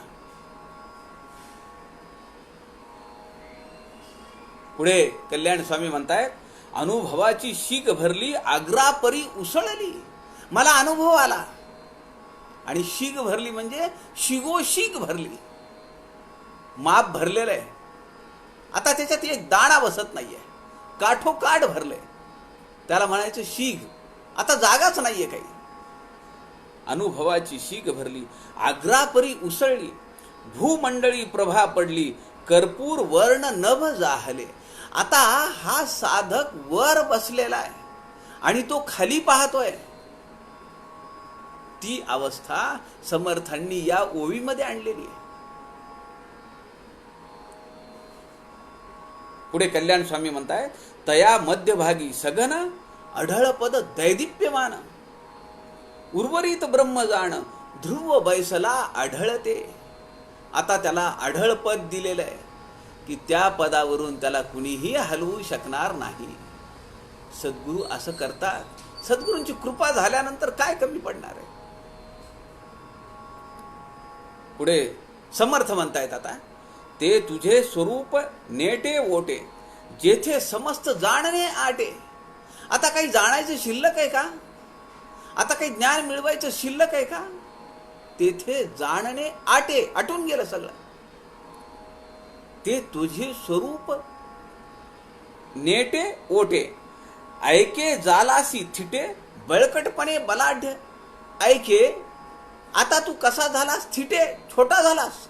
पुढे कल्याण स्वामी म्हणतायत, अनुभवाची शीग भरली, आग्रापरी उसळली. मला अनुभव आला आणि शीग भरली म्हणजे शिगोशीग भरली. माप भरलेलं आहे, आता त्याच्यात एक दाणा बसत नाहीये, काठोकाठ भरले. त्याला म्हणायचं शीग, आता जागाच नाहीये काही. अनुभवाची शीग भरली, आग्रापरी उसळली, भूमंडळी प्रभा पडली, कर्पूर वर्ण नभ जाहले. आता हा साधक वर बसलेला आहे आणि तो खाली पाहतोय. ती अवस्था समर्थांनी या ओवीमध्ये आणलेली आहे. पुढे कल्याण स्वामी म्हणताय, तया मध्यभागी सघन, अढळपद दैदिप्यमान, उर्वरित ब्रह्म जाण, ध्रुव बैसला आढळते. आता त्याला आढळपद दिलेलं आहे की त्या पदावरून त्याला कुणीही हलवू शकणार नाही. सद्गुरू असं करतात. सद्गुरूंची कृपा झाल्यानंतर काय कमी पडणार आहे. पुढे समर्थ म्हणतायत, आता ते तुझे स्वरूप नेटे ओटे, जेथे समस्त जाणणे आटे. आता काही जाणायचं शिल्लक आहे का, आता काही ज्ञान मिळवायचं शिल्लक आहे का. तेथे जाणणे आटे, आटून गेलं सगळं. ते तुझे स्वरूप नेटे ओटे, ऐके जालासी थिटे, बळकटपणे बलाढ्य. ऐके, आता तू कसा झालास, थिटे, छोटा झालास.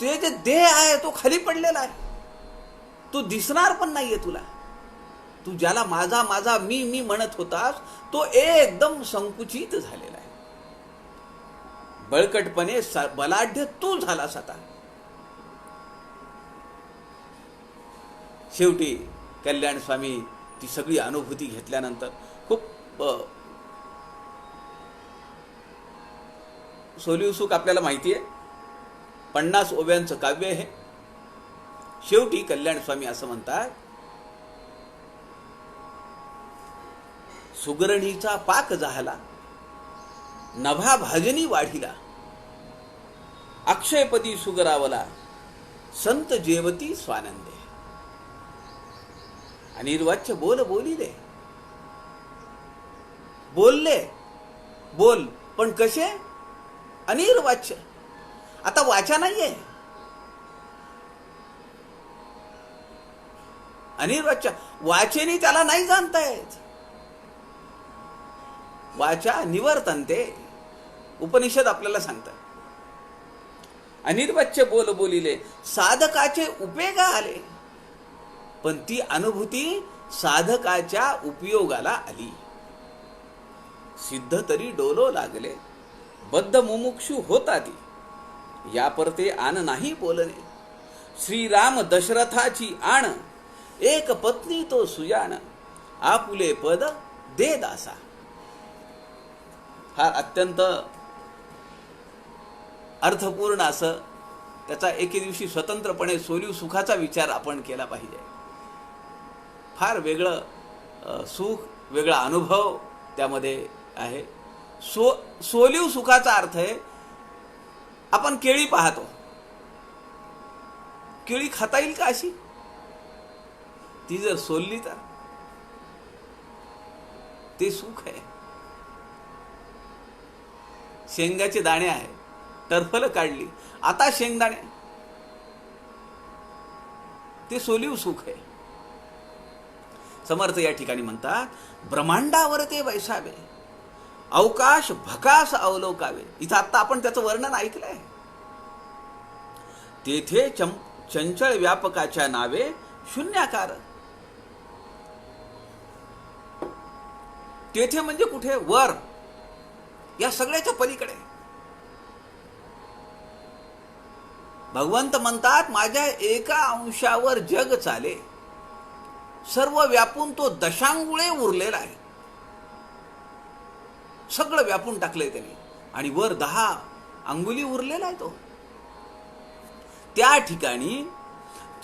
ते जे देह आहे तो खाली पडलेला आहे, तो दिसणार पण नाहीये तुला. तू ज्याला माझा माझा मी मी म्हणत होतास तो एकदम संकुचित झालेला आहे. बळकटपणे बलाढ्य तू झालास. आता शेवटी कल्याण स्वामी ती सगळी अनुभूती घेतल्यानंतर खूप सोलिउसुक आपल्याला माहिती आहे, 50 ओव्यांचं काव्य आहे. शेवटी कल्याण स्वामी असं म्हणतात, सुगरणीचा पाक झाला, नभा भाजनी वाढीला, अक्षयपदी सुगरावला, संत जेवती स्वानंदे. अनिर्वाच्य बोल बोलिले. बोलले, बोल पण कसे? अनिर्वाच्य. आता वाचा नाहीये, अनिर्वाच्य. वाचेनी त्याला नाही जाणता येत. वाचा निवर्तन्ते, उपनिषद आपल्याला सांगतात. अनिर्वाच्य बोल बोलिले साधकाचे उपयोगा आले, पण ती अनुभूती साधकाच्या उपयोगाला आली. सिद्ध तरी डोलो लागले, बद्ध मुमुक्षु होता ती, या परते आन नाही बोलणे. श्रीराम दशरथाची आण, एक पत्नी तो सुजाण, आपुले पद दे दासा. हा अत्यंत अर्थपूर्ण असं त्याचा एके दिवशी स्वतंत्रपणे सुखाचा विचार आपण केला पाहिजे. फार वेगळं सुख, वेगळा अनुभव त्यामध्ये आहे. सोलीव सुखाचा अर्थ आहे, आपण केळी पाहतो, केळी खाता येईल का अशी? ती जर सोलली तर ते सुख आहे. शेंगाचे दाणे आहे, टरफल काढली, आता शेंगदाणे, ते सोलीव सुख आहे. समर्थ या ठिकाणी म्हणतात, ब्रह्मांडावर ते वैसावे, अवकाश भकास अवलोकावे. इथं आता आपण त्याचं वर्णन ऐकलंय. तेथे चंचळ व्यापकाच्या नावे शून्याकार. तेथे म्हणजे कुठे? वर, या सगळ्याच्या पलीकडे. भगवंत म्हणतात, माझ्या एका अंशावर जग चाले, सर्व व्यापून तो दशांगुळे उरलेला आहे. सगळं व्यापून टाकलंय त्याने, आणि वर 10 अंगुली उरलेला आहे तो. त्या ठिकाणी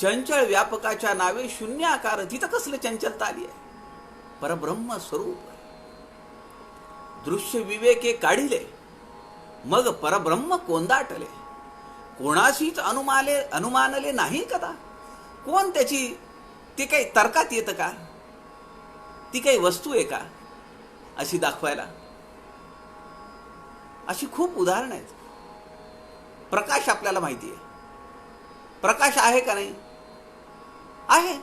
चंचल व्यापकाच्या नावे शून्याकार. तिथं कसलं चंचलता आली आहे? परब्रह्म स्वरूप. दृश्य विवेके काढिले, मग परब्रह्म कोंदाटले. कोणाशीच अनुमानले नाही कदा. कोण त्याची, ते काही तर्कात येतं का? ती काही वस्तू आहे का अशी दाखवायला? अशी खूप उदाहरणं आहेत. प्रकाश आपल्याला माहिती आहे, प्रकाश आहे का नाही? आहे.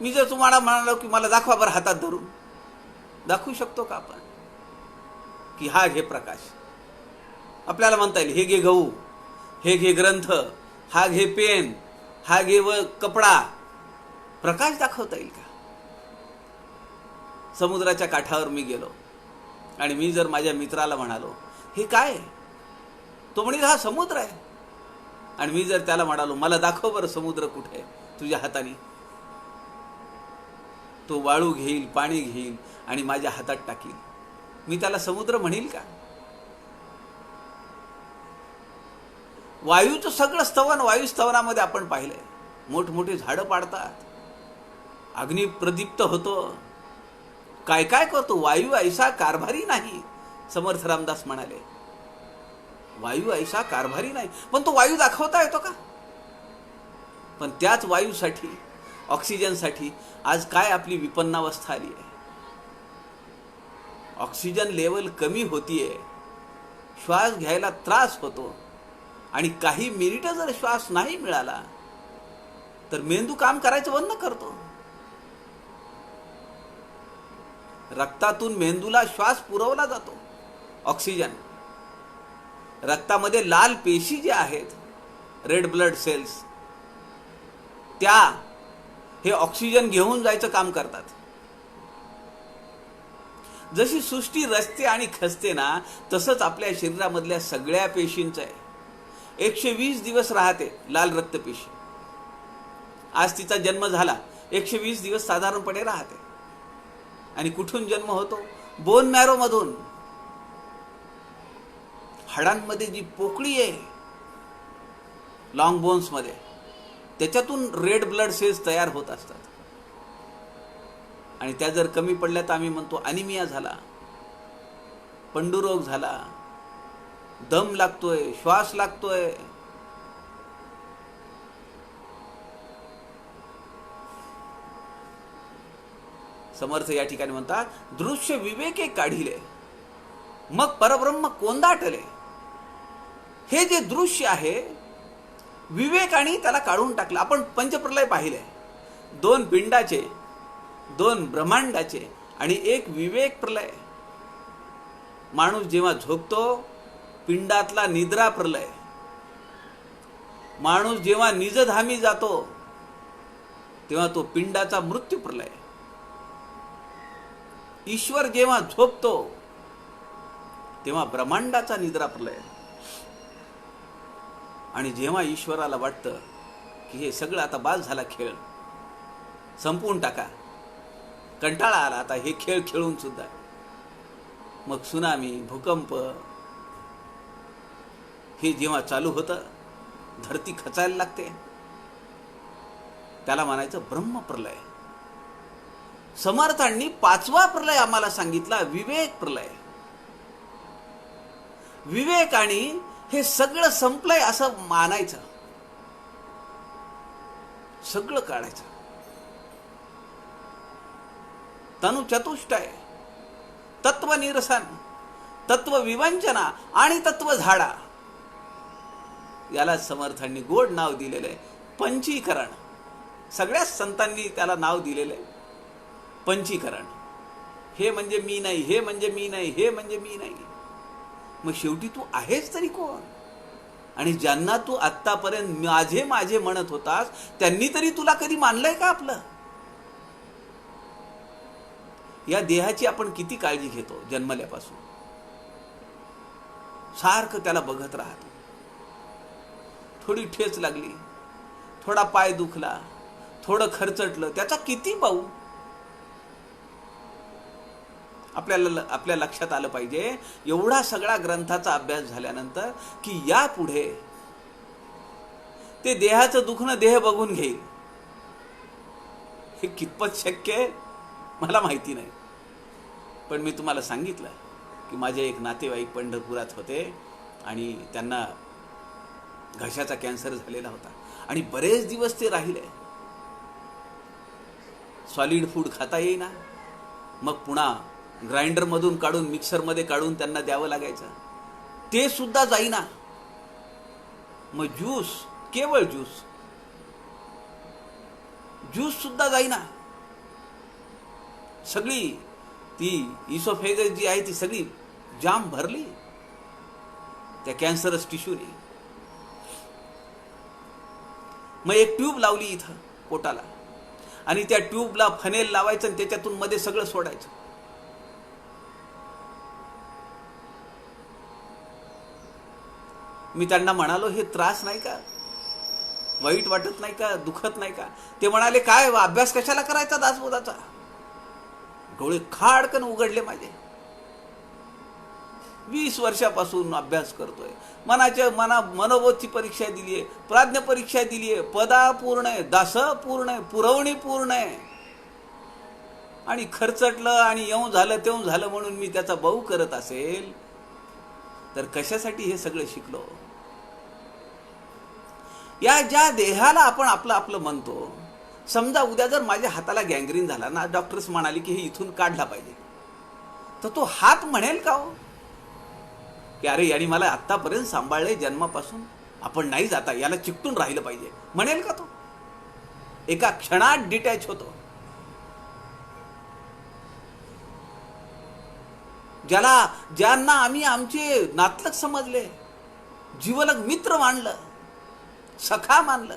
मी जर तुम्हाला म्हणालो की मला दाखवा बरं हातात धरून, दाखवू शकतो का आपण की हा घे प्रकाश? आपल्याला म्हणता येईल, हे घे गहू, हे घे ग्रंथ, हा घे पेन, हा घे व कपडा. प्रकाश दाखवता येईल का? समुद्राच्या काठावर मी गेलो आणि मी जर माझ्या मित्राला म्हणालो, हे काय? तो म्हणेल, हा समुद्र आहे. आणि मी जर त्याला म्हणालो, मला दाखव बरं समुद्र कुठे आहे तुझ्या हाताने, तो वाळू घेईल, पाणी घेईल आणि माझ्या हातात टाकील. मी त्याला समुद्र म्हणेल का? वायूचं सगळं स्तवन, वायुस्तवनामध्ये आपण पाहिलंय. मोठमोठी झाडं पाडतात, अग्नी प्रदीप्त होतो, काय काय करतो. वायू ऐसा कारभारी नाही, समर्थ रामदास म्हणाले. वायू ऐसा कारभारी नाही. पण तो वायू दाखवता येतो का? पण त्याच वायूसाठी, ऑक्सिजनसाठी आज काय आपली विपन्नावस्था आली आहे. ऑक्सिजन लेवल कमी होतीये, श्वास घ्यायला त्रास होतो, आणि काही मिनिटं जर श्वास नाही मिळाला तर मेंदू काम करायचं बंद करतो. रक्तातून मेंदूला श्वास पुरवला जातो, ऑक्सिजन. रक्तामध्ये लाल पेशी ज्या आहेत, रेड ब्लड सेल्स, त्या हे ऑक्सिजन घेऊन जायचं काम करतात. जशी सृष्टी रचते आणि खचते ना, तसंच आपल्या शरीरामधल्या सगळ्या पेशींचं आहे. 120 दिवस राहते लाल रक्तपेशी. आज तिचा जन्म झाला, 120 दिवस साधारणपणे राहते. आणि कुठून जन्म होतो? बोन मॅरो मधून. हाडांमध्ये जी पोकळी आहे, लॉंग बोन्स मध्ये, त्याच्यातून रेड ब्लड सेल्स तयार होत असतात. आणि त्या जर कमी पडल्या तर आम्ही म्हणतो अनिमिया झाला, पंडुरोग झाला, दम लागतोय, श्वास लागतोय. समर्थ या ठिकाणी म्हणतात, दृश्य विवेके काढिले. मग परब्रह्म कोंदाटले. हे जे दृश्य आहे विवेकाने त्याला काढून टाकलं. आपण पंचप्रलय पाहिले, 2 पिंडाचे, 2 ब्रह्मांडाचे आणि 1 विवेक प्रलय. माणूस जेव्हा झोपतो पिंडातला निद्रा प्रलय. माणूस जेव्हा निजधामी जातो तेव्हा तो पिंडाचा मृत्यू प्रलय. ईश्वर जेव्हा झोपतो तेव्हा ब्रह्मांडाचा निद्रा प्रलय. आणि जेव्हा ईश्वराला वाटतं की हे सगळं आता बास झाला, खेळ संपवून टाका, कंटाळा आला आता हे खेळ खेळून सुद्धा, मग सुनामी, भूकंप हे जेव्हा चालू होतं, धरती खचायला लागते, त्याला म्हणायचं ब्रह्मप्रलय. समर्थांनी 5वा प्रलय आम्हाला सांगितला, विवेक प्रलय. विवेकाने हे सगळं संपलंय असं मानायचं, सगळं काढायचं. तनुचतुष्टय, तत्व निरसन, तत्व विवंचना आणि तत्व झाडा, याला समर्थांनी गोड नाव दिलेलं आहे पंचीकरण. सगळ्याच संतांनी त्याला नाव दिलेलं आहे पंचीकरण. हे म्हणजे मी नाही, हे म्हणजे मी नाही, हे म्हणजे मी नाही. मग शेवटी तू आहेस तरी कोण? आणि ज्यांना तू आत्तापर्यंत माझे माझे म्हणत होतास त्यांनी तरी तुला कधी मानलंय का आपलं? या देहाची आपण किती काळजी घेतो जन्मल्यापासून, सारखं त्याला बघत राहतो. थोडी ठेच लागली, थोडा पाय दुखला, थोडं खरचटलं, त्याचा किती पाहू. आपल्या लक्षात आलं पाहिजे एवढा सगळा ग्रंथाचा अभ्यास झाल्यानंतर की यापुढे ते देहाचं दुखणं देह बघून घेईल. हे कितपत शक्य आहे मला माहिती नाही, पण मी तुम्हाला सांगितलं की माझे एक नातेवाईक पंढरपुरात होते आणि त्यांना घशाचा कॅन्सर झालेला होता आणि बरेच दिवस ते राहिले. सॉलिड फूड खाता येईना, मग पुन्हा ग्राइंडर मधून काढून मिक्सर मध्ये काढून त्यांना द्यावं लागायचं, ते सुद्धा जाईना. मग ज्यूस, केवळ ज्यूस सुद्धा जाईना. सगळी ती इसोफेगस जी आहे ती सगळी जाम भरली त्या कॅन्सरस टिश्यूने. मग एक ट्यूब लावली इथं पोटाला आणि त्या ट्यूबला फनेल लावायचं आणि त्याच्यातून मध्ये सगळं सोडायचं. मी त्यांना म्हणालो, हे त्रास नाही का, वाईट वाटत नाही का, दुखत नाही का? ते म्हणाले, काय अभ्यास कशाला करायचा दासबोधाचा? डोळे खाडकन उघडले माझे. 20 वर्षापासून अभ्यास करतोय, मनोबोधची परीक्षा दिली आहे, प्राज्ञ परीक्षा दिली आहे, पदा पूर्ण आहे, दास पूर्ण आहे, पुरवणी पूर्ण आहे, आणि खर्चटलं आणि येऊन झालं तेऊन झालं म्हणून मी त्याचा बहु करत असेल तर कशासाठी हे सगळं शिकलो? या ज्या देहाला आपण आपलं आपलं म्हणतो, समजा उद्या जर माझ्या हाताला गँग्रीन झाला ना, डॉक्टर्स म्हणाले की हे इथून काढला पाहिजे, तर तो हात म्हणेल का हो की अरे याने मला आत्तापर्यंत सांभाळले जन्मापासून, आपण नाही जाता, याला चिकटून राहिलं पाहिजे, म्हणेल का तो? एका क्षणात डिटॅच होतो. ज्यांना आम्ही आमचे नातलग समजले, जीवलग मित्र मानलं, सखा मानलं,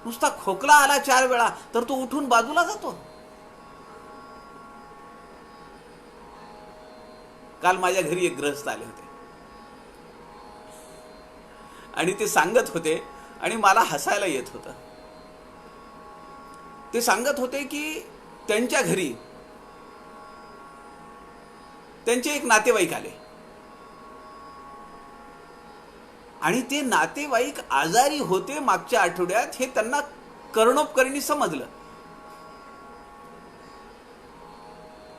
नुसता खोकला आला 4 वेळा तर तो उठून बाजूला जातो. काल माझ्या घरी एक गृहस्थ आले होते आणि ते सांगत होते आणि मला हसायला येत होतं. ते सांगत होते की त्यांच्या घरी त्यांचे एक नातेवाईक आले आणि ते नातेवाईक आजारी होते मागच्या आठवड्यात, हे त्यांना कर्णोपकरणी समजलं.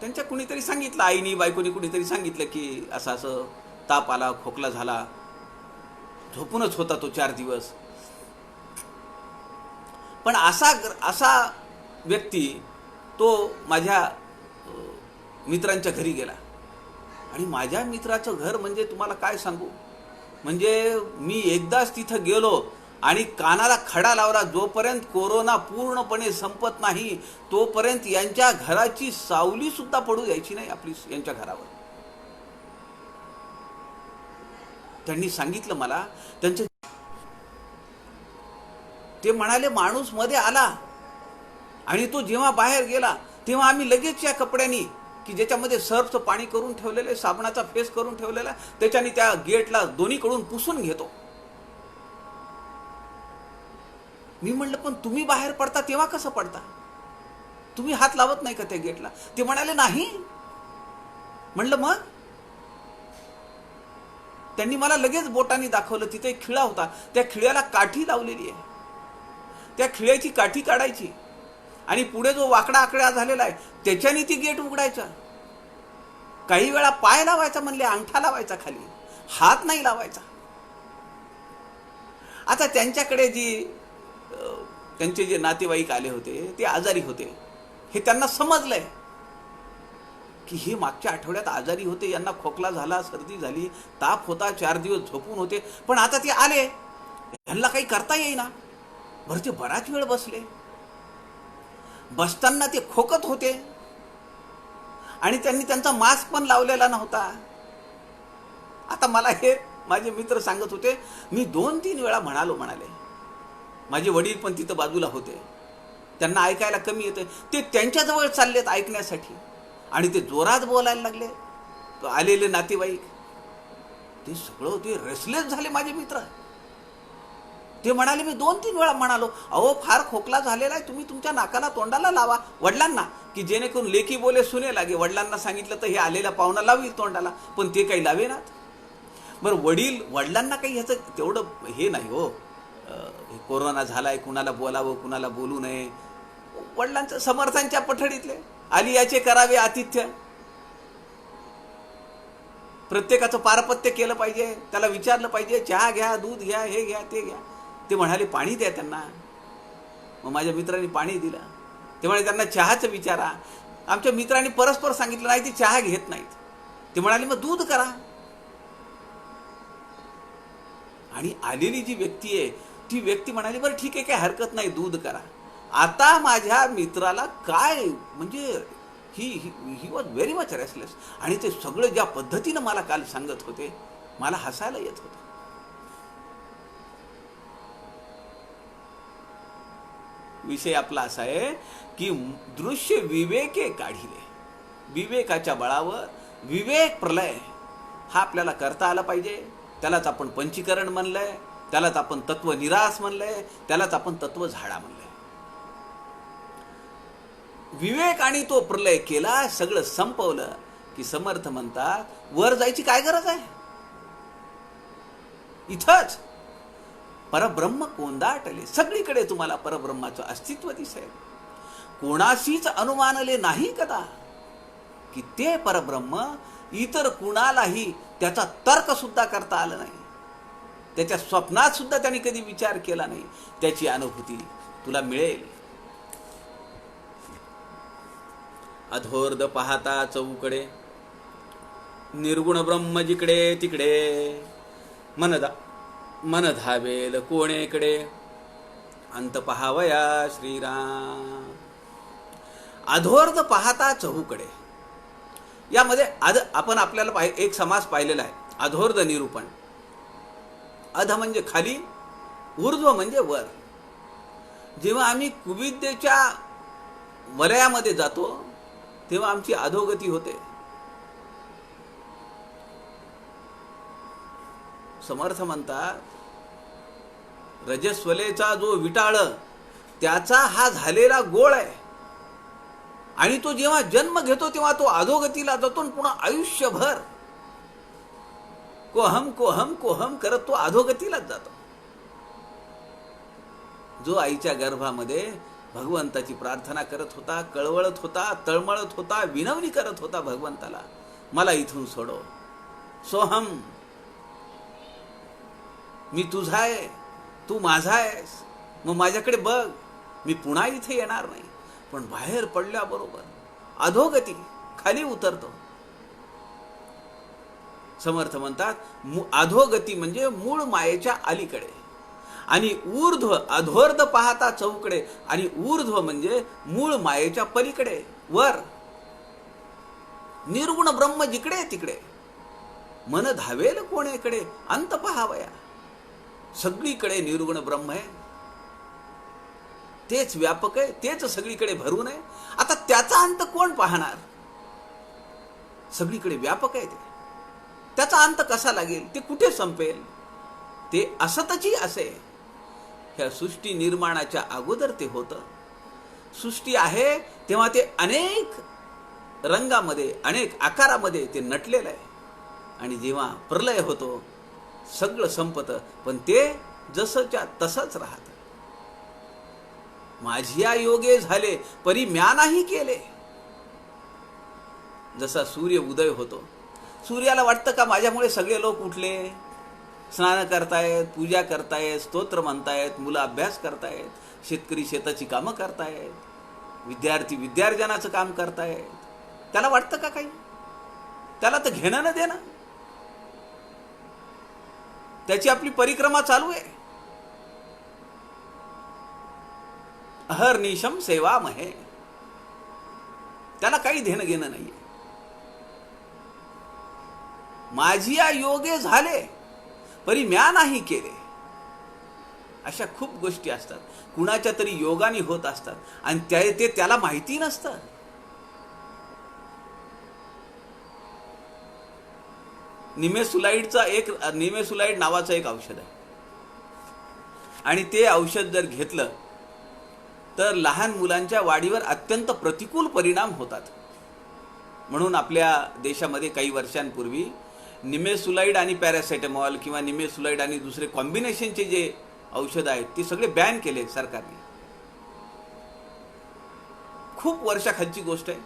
त्यांच्या कुणीतरी सांगितलं, आईनी बायकोनी कुणीतरी सांगितलं की असं असं ताप आला, खोकला झाला, झोपूनच होता तो 4 दिवस. पण असा व्यक्ती तो माझ्या मित्रांच्या घरी गेला आणि माझ्या मित्राचं घर म्हणजे तुम्हाला काय सांगू, म्हणजे मी एकदाच तिथं गेलो आणि कानाला खडा लावला, जोपर्यंत कोरोना पूर्णपणे संपत नाही तोपर्यंत यांच्या घराची सावली सुद्धा पडू द्यायची नाही आपली यांच्या घरावर. त्यांनी सांगितलं मला, त्यांचे ते म्हणाले माणूस मध्ये आला आणि तो जेव्हा बाहेर गेला तेव्हा आम्ही लगेच या कपड्यांनी, की ज्याच्यामध्ये सर्फचं पाणी करून ठेवलेलं आहे, साबणाचा फेस करून ठेवलेला आहे, त्याच्याने त्या गेटला दोन्हीकडून पुसून घेतो. मी म्हणलं पण तुम्ही बाहेर पडता तेव्हा कसं पडता, तुम्ही हात लावत नाही का त्या गेटला? ते म्हणाले नाही. म्हणलं मग? त्यांनी मला लगेच बोटांनी दाखवलं, तिथे एक खिळा होता, त्या खिळ्याला काठी लावलेली आहे. त्या खिळ्याची काठी काढायची आणि पुढे जो वाकडा आकडा झालेला आहे त्याच्याने ती गेट उघडायचा. काही वेळा पाय लावायचा म्हणले, अंगठा लावायचा खाली, हात नाही लावायचा. आता त्यांच्याकडे त्यांचे जे नातेवाईक आले होते ते आजारी होते, हे त्यांना समजलंय की हे मागच्या आठवड्यात आजारी होते, यांना खोकला झाला, सर्दी झाली, ताप होता, 4 दिवस झोपून होते, पण आता ते आले, यांना काही करता येईना. बरं ते बराच वेळ बसले, बसताना ते खोकत होते आणि त्यांनी त्यांचा मास्क पण लावलेला नव्हता. आता मला हे माझे मित्र सांगत होते, मी 2-3 वेळा म्हणाले, माझे वडील पण तिथं बाजूला होते, त्यांना ऐकायला कमी येते, ते त्यांच्याजवळ चाललेत ऐकण्यासाठी आणि ते जोरात बोलायला लागले. तो आलेले नातेवाईक ते सगळं होते, रेसलेस झाले माझे मित्र. ते म्हणाले, मी 2-3 वेळा म्हणालो, अहो फार खोकला झालेला आहे, तुम्ही तुमच्या नाकाला तोंडाला लावा वडिलांना, की जेणेकरून लेकी बोले सुने लागे. वडिलांना सांगितलं तर हे आलेल्या पाहुणा लावील तोंडाला, पण ते काही लावेनात. बरं वडिलांना काही ह्याचं तेवढं हे नाही हो, कोरोना झालाय, कुणाला बोलावं कुणाला बोलू नये. वडिलांच्या समर्थांच्या पठडीतले आली याचे करावे आतिथ्य, प्रत्येकाचं पारपत्य केलं पाहिजे, त्याला विचारलं पाहिजे, चहा घ्या, दूध घ्या, हे घ्या, ते घ्या. ते म्हणाले पाणी द्या त्यांना. मग माझ्या मित्रांनी पाणी दिलं. ते म्हणाले त्यांना चहाचं विचारा. आमच्या मित्रांनी परस्पर सांगितलं नाही, ते चहा घेत नाहीत. ते म्हणाले मग दूध करा. आणि आलेली जी व्यक्ती आहे ती व्यक्ती म्हणाली, बरं ठीक आहे, काय हरकत नाही, दूध करा. आता माझ्या मित्राला काय म्हणजे he was very much restless. आणि ते सगळं ज्या पद्धतीनं मला काल सांगत होते, मला हसायला येत होतं. विषय आपला असा आहे की दृश्य विवेके काढिले, विवेकाच्या बळावर विवेक प्रलय हा आपल्याला करता आला पाहिजे. त्यालाच आपण पंचीकरण म्हणलंय, त्यालाच आपण तत्व निरास म्हणलंय, त्यालाच आपण तत्व झाडा म्हणलंय. विवेक आणि तो प्रलय केला, सगळं संपवलं की समर्थ म्हणतात, वर जायची काय गरज आहे, इथंच परब्रह्म कोंदाटले. सगळीकडे तुम्हाला परब्रह्माचं अस्तित्व दिसेल. कोणाशीच अनुमानले नाही कदा की ते परब्रह्म इतर कुणालाही त्याचा तर्क सुद्धा करता आलं नाही, त्याच्या स्वप्नात सुद्धा त्यांनी कधी विचार केला नाही. त्याची अनुभूती तुला मिळेल. अधोर्ध पाहता चौकडे, निर्गुण ब्रह्म जिकडे तिकडे, मन धावेल कोणेकडे, अंत पहावया श्रीराम. अधोर्ध पाहता चहूकडे, यामध्ये आपण आपल्याला एक समास पाहिलेला आहे, अधोर्ध निरूपण. अध म्हणजे खाली, ऊर्ध्व म्हणजे वर. जेव्हा आम्ही कुविद्येच्या वलयामध्ये जातो तेव्हा आमची अधोगती होते. समर्थ म्हणतात, रजस्वलेचा जो विटाळ त्याचा हा झालेला गोळ आहे, आणि तो जेव्हा जन्म घेतो तेव्हा तो अधोगतीला जातो, पुन्हा आयुष्यभर कोहम कोहम कोहम करत तो अधोगतीलाच जातो. जो आईच्या गर्भामध्ये भगवंताची प्रार्थना करत होता, कळवळत होता, तळमळत होता, विनवणी करत होता भगवंताला, मला इथून सोडव, सोहम, मी तुझा आहे, तू माझा आहेस, मग माझ्याकडे बघ, मी पुन्हा इथे येणार नाही. पण बाहेर पडल्याबरोबर अधोगती, खाली उतरतो. समर्थ म्हणतात अधोगती म्हणजे मूळ मायेच्या अलीकडे, आणि ऊर्ध्व अधोर्ध पाहता चौकडे, आणि ऊर्ध्व म्हणजे मूळ मायेच्या पलीकडे वर. निर्गुण ब्रह्म जिकडे तिकडे, मन धावेल कोणेकडे, अंत पहावया. सगळीकडे निर्गुण ब्रह्म आहे, तेच व्यापक आहे, तेच सगळीकडे भरून आहे. आता त्याचा अंत कोण पाहणार? सगळीकडे व्यापक आहे ते, त्याचा अंत कसा लागेल? ते कुठे संपेल? ते असतची असे. ह्या सृष्टी निर्माणाच्या अगोदर ते होतं. सृष्टी आहे तेव्हा ते अनेक रंगामध्ये, अनेक आकारामध्ये ते नटलेलं आहे. आणि जेव्हा प्रलय होतो सगळं संपतं, पण ते जसंच्या तसंच राहतं. माझिया योगे झाले परी म्या नाही केले. जसा सूर्य उदय होतो, सूर्याला वाटतं का माझ्यामुळे सगळे लोक उठले, स्नान करतायत, पूजा करतायत, स्तोत्र म्हणतायत, मुलं अभ्यास करतायत, शेतकरी शेताची कामं करतायत, विद्यार्थी विद्यार्जनाचं काम करतायत. त्याला वाटतं का काही? त्याला तर घेणं न देणं. त्याची आपली परिक्रमा चालू आहे. अहर्निशम सेवामहे. त्याला काही देणं घेणं नाहीये. माझिया योगे झाले परी म्या नाही केले. अशा खूप गोष्टी असतात, कुणाच्या तरी योगाने होत असतात, आणि ते त्याला माहिती नसतं. निमेसुलाइड नावाचं एक औषध आहे, आणि ते औषध जर घेतलं तर लहान मुलांच्या वाढीवर अत्यंत प्रतिकूल परिणाम होतात. म्हणून आपल्या देशामध्ये काही वर्षांपूर्वी निमेसुलाइड आणि पॅरासेटामॉल किंवा निमेसुलाइड आणि दुसरे कॉम्बिनेशनचे जे औषध आहेत ते सगळे बॅन केले सरकारने. खूप वर्षाखालची गोष्ट आहे,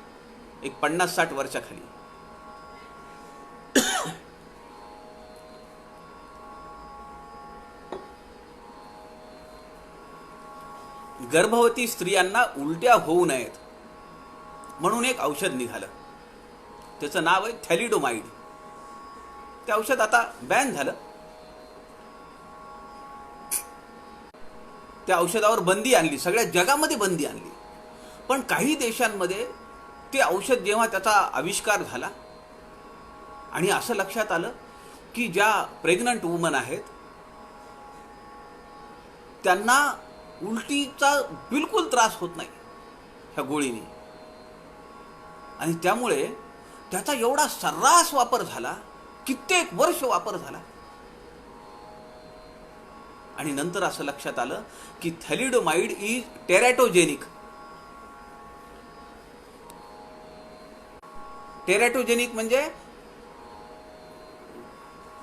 एक 50-60 वर्षाखाली. गर्भवती स्त्रियांना उलट्या होऊ नयेत म्हणून एक औषध निघालं, त्याचं नाव आहे थॅलिडोमाइड. ते औषध आता बॅन झालं. त्या औषधावर बंदी आणली, सगळ्या जगामध्ये बंदी आणली. पण काही देशांमध्ये ते औषध जेव्हा त्याचा आविष्कार झाला आणि असं लक्षात आलं की ज्या प्रेग्नंट वुमन आहेत त्यांना उलटीचा बिलकुल त्रास होत नाही ह्या गोळीने, आणि त्यामुळे त्याचा एवढा सर्रास वापर झाला, कित्येक वर्ष वापर झाला. आणि नंतर असं लक्षात आलं की थॅलिडोमाइड इज टेरॅटोजेनिक. टेरॅटोजेनिक म्हणजे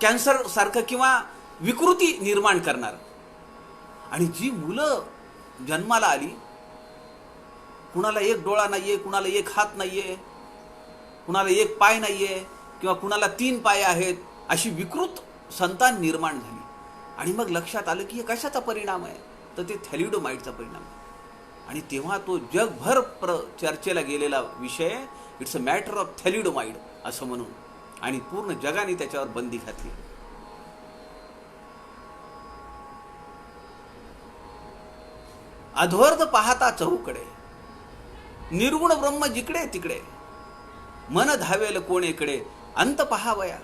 कॅन्सर सारखं किंवा विकृती निर्माण करणार. आणि जी मुलं जन्माला आली, कुणाला एक डोळा नाहीये, कुणाला एक हात नाहीये, कुणाला एक पाय नाहीये, किंवा कुणाला 3 पाय आहेत, अशी विकृत संतान निर्माण झाली. आणि मग लक्षात आलं की हे कशाचा परिणाम आहे, तर ते थॅलिडोमाइडचा परिणाम आहे. आणि तेव्हा तो जगभर चर्चेला गेलेला विषय, इट्स अ मॅटर ऑफ थॅलिडोमाइड असं म्हणून, आणि पूर्ण जगाने त्याच्यावर बंदी घातली. अधोर्ध पाहता चहूकडे, निर्गुण ब्रह्म जिकडे तिकडे, मन धावेल कोणेकडे, अंत पहावया.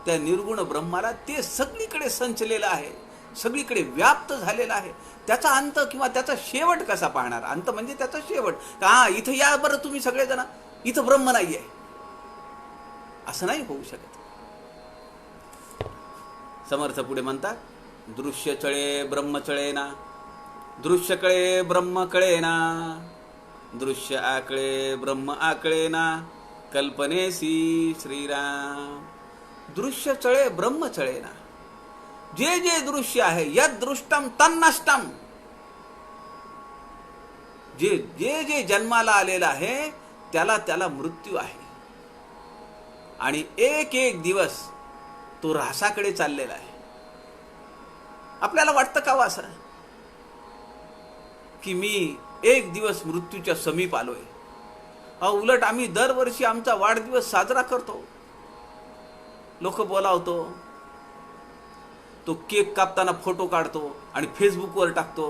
त्या निर्गुण ब्रह्माला ते सगळीकडे संचलेलं आहे, सगळीकडे व्याप्त झालेला आहे. त्याचा अंत किंवा त्याचा शेवट कसा पाहणार? अंत म्हणजे त्याचा शेवट. का इथं या बरं तुम्ही सगळेजण, इथं ब्रह्म नाहीये, असं नाही होऊ शकत. समर्थ पुढे म्हणतात, दृश्य चळे ब्रह्म चळेना, दृश्य कळे ब्रह्म कळेना, दृश्य आकळे ब्रह्म आकळेना, कल्पनेसी श्रीराम. दृश्य चळे ब्रह्म चळेना. जे जे दृश्य आहे, यद दृष्टम तन्नष्टम. जे जे जे जन्माला आलेला आहे त्याला त्याला मृत्यू आहे, आणि एक एक दिवस तो ऱ्हासाकडे चाललेला आहे. आपल्याला वाटतं का असं की मी एक दिवस मृत्यूच्या समीप आलोय? उलट आम्ही दरवर्षी आमचा वाढदिवस साजरा करतो. लोक बोलावतो, तो केक कापताना फोटो काढतो आणि फेसबुकवर टाकतो.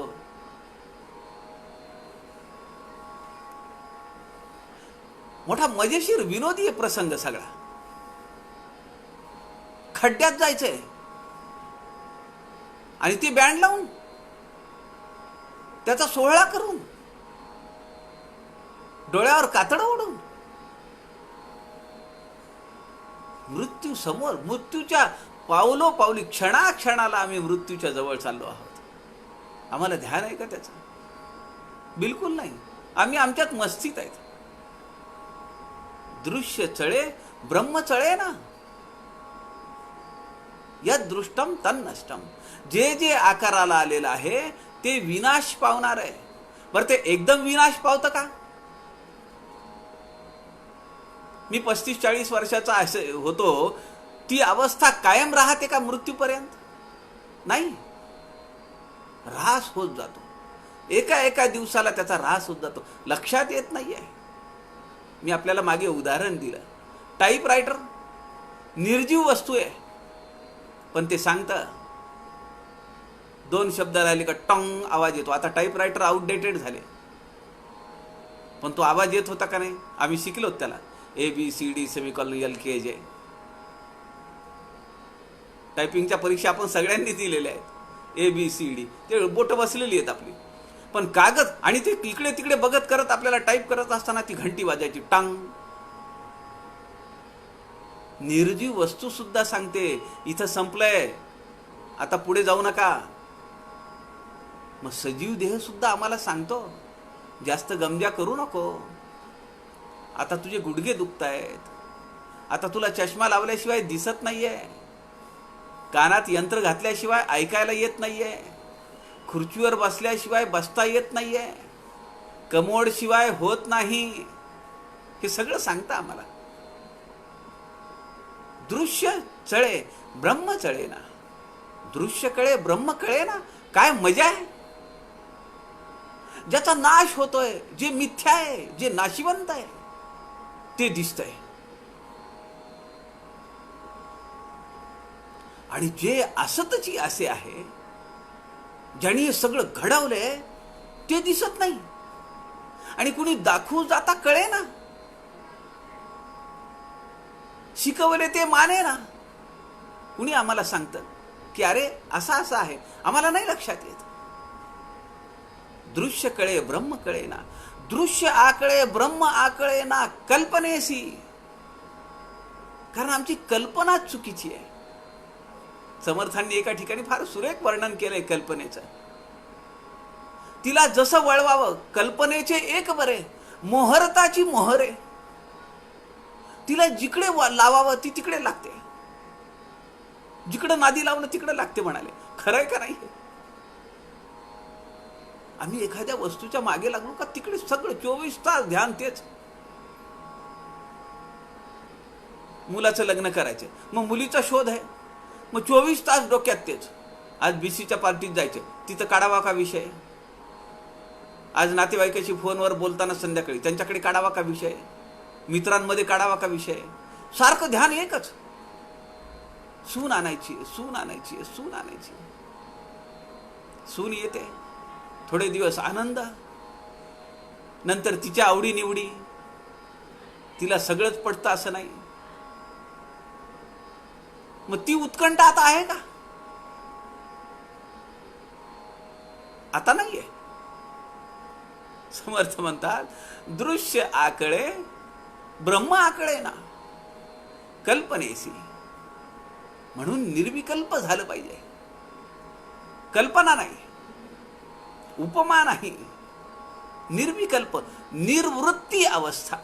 मोठा मजेशीर विनोदी प्रसंग सगळा. खड्ड्यात जायचंय आणि ती बँड लावून त्याचा सोहळा करून डोळ्यावर कातडं ओढून मृत्यू समोर, मृत्यूच्या पावलो पावली, क्षणाक्षणाला आम्ही मृत्यूच्या जवळ चाललो आहोत. आम्हाला ध्यान आहे का त्याचं? बिलकुल नाही. आम्ही आमच्यात मस्तीत आहेत. दृश्य चळे ब्रह्म चळे ना. यद दृष्टम तन नष्टम. जे जे आकाराला आलेलं आहे ते विनाश पावणार आहे. बरं, ते एकदम विनाश पावतं का? मी 35-40 वर्षाचा असे होतो, ती अवस्था कायम राहते का मृत्यूपर्यंत? नाही. ऱ्हास होत जातो. एका एका दिवसाला त्याचा ऱ्हास होत जातो. लक्षात येत नाहीये. मी आपल्याला मागे उदाहरण दिलं. टाईपरायटर निर्जीव वस्तू आहे, पण ते सांगतं 2 शब्द राहिले का टॉंग आवाज येतो. आता टाईपरायटर आउटडेटेड झाले, पण तो आवाज येत होता का नाही? आम्ही शिकलो त्याला. ABCD semicolon LKJ. टायपिंगच्या परीक्षा आपण सगळ्यांनी दिलेल्या आहेत. ABCD ते बोट बसलेली आहेत आपली. पण कागद आणि ते इकडे तिकडे बघत करत आपल्याला टाईप करत असताना ती घंटी वाजायची, टांग. निर्जीव वस्तू सुद्धा सांगते इथं संपलंय, आता पुढे जाऊ नका. मग सजीव देह सुद्धा आम्हाला सांगतो जास्त गमजा करू नको. आता तुझे गुडघे दुखतायत, आता तुला चष्मा लावल्याशिवाय दिसत नाहीये, कानात यंत्र घातल्याशिवाय ऐकायला येत नाहीये, खुर्चीवर बसल्याशिवाय बसता येत नाहीये, कमोड शिवाय होत नाही. हे सगळं सांगतं आम्हाला. दृश्य चळे ब्रह्म चळे ना. दृश्य कळे ब्रह्म कळे ना. काय मजा आहे. ज्याचा नाश होतोय, जे मिथ्या आहे, जे नाशिवंत आहे, ते दिसतंय. आणि जे असतची असे आहे, ज्याने हे सगळं घडवलंय, ते दिसत नाही. आणि कुणी दाखवू जाता कळे ना. शिकवले ते माने ना. कुणी आम्हाला सांगतं की अरे असं असं आहे, आम्हाला नाही लक्षात येत. दृश्य कळे ब्रह्म कळे ना. दृश्य आकळे ब्रह्म आकळे ना कल्पनेसी. कारण आमची कल्पना चुकीची आहे. समर्थांनी एका ठिकाणी फार सुरेख वर्णन केलंय कल्पनेचं. तिला जसं वळवावं, कल्पनेचे एक बरे, मोहरताची मोहरे. तिला जिकडे लावावं ती तिकडे लागते, जिकडे नादी लावलं तिकडे लागते म्हणाले. खरंय का नाही? आम्ही एखाद्या वस्तूच्या मागे लागलो का तिकडे सगळं 24 तास ध्यान तेच. मुलाचं लग्न करायचं, मग मुलीचा शोध आहे, मग 24 तास डोक्यात तेच. आज BCच्या पार्टीत जायचे, तिथं काढावा का विषय. आज नातेवाईकाशी फोनवर बोलताना संध्याकाळी त्यांच्याकडे काढावा का विषय, मित्रांमध्ये काढावा का विषय. सारखं ध्यान एकच. सून आणायची, सून आणायची, सून आणायची. सून येते, थोडे दिवस आनंद, नंतर तिच्या आवडी निवडी. तिला सगळंच पडतं असं नाही. मग ती उत्कंठ आता आहे का? आता नाहीये. समर्थ म्हणतात दृश्य आकळे ब्रह्म आकळे ना कल्पनेसी. म्हणून निर्विकल्प झालं पाहिजे. कल्पना नाही, उपमा नाही, निर्विकल्प, निर्वृत्ती अवस्था.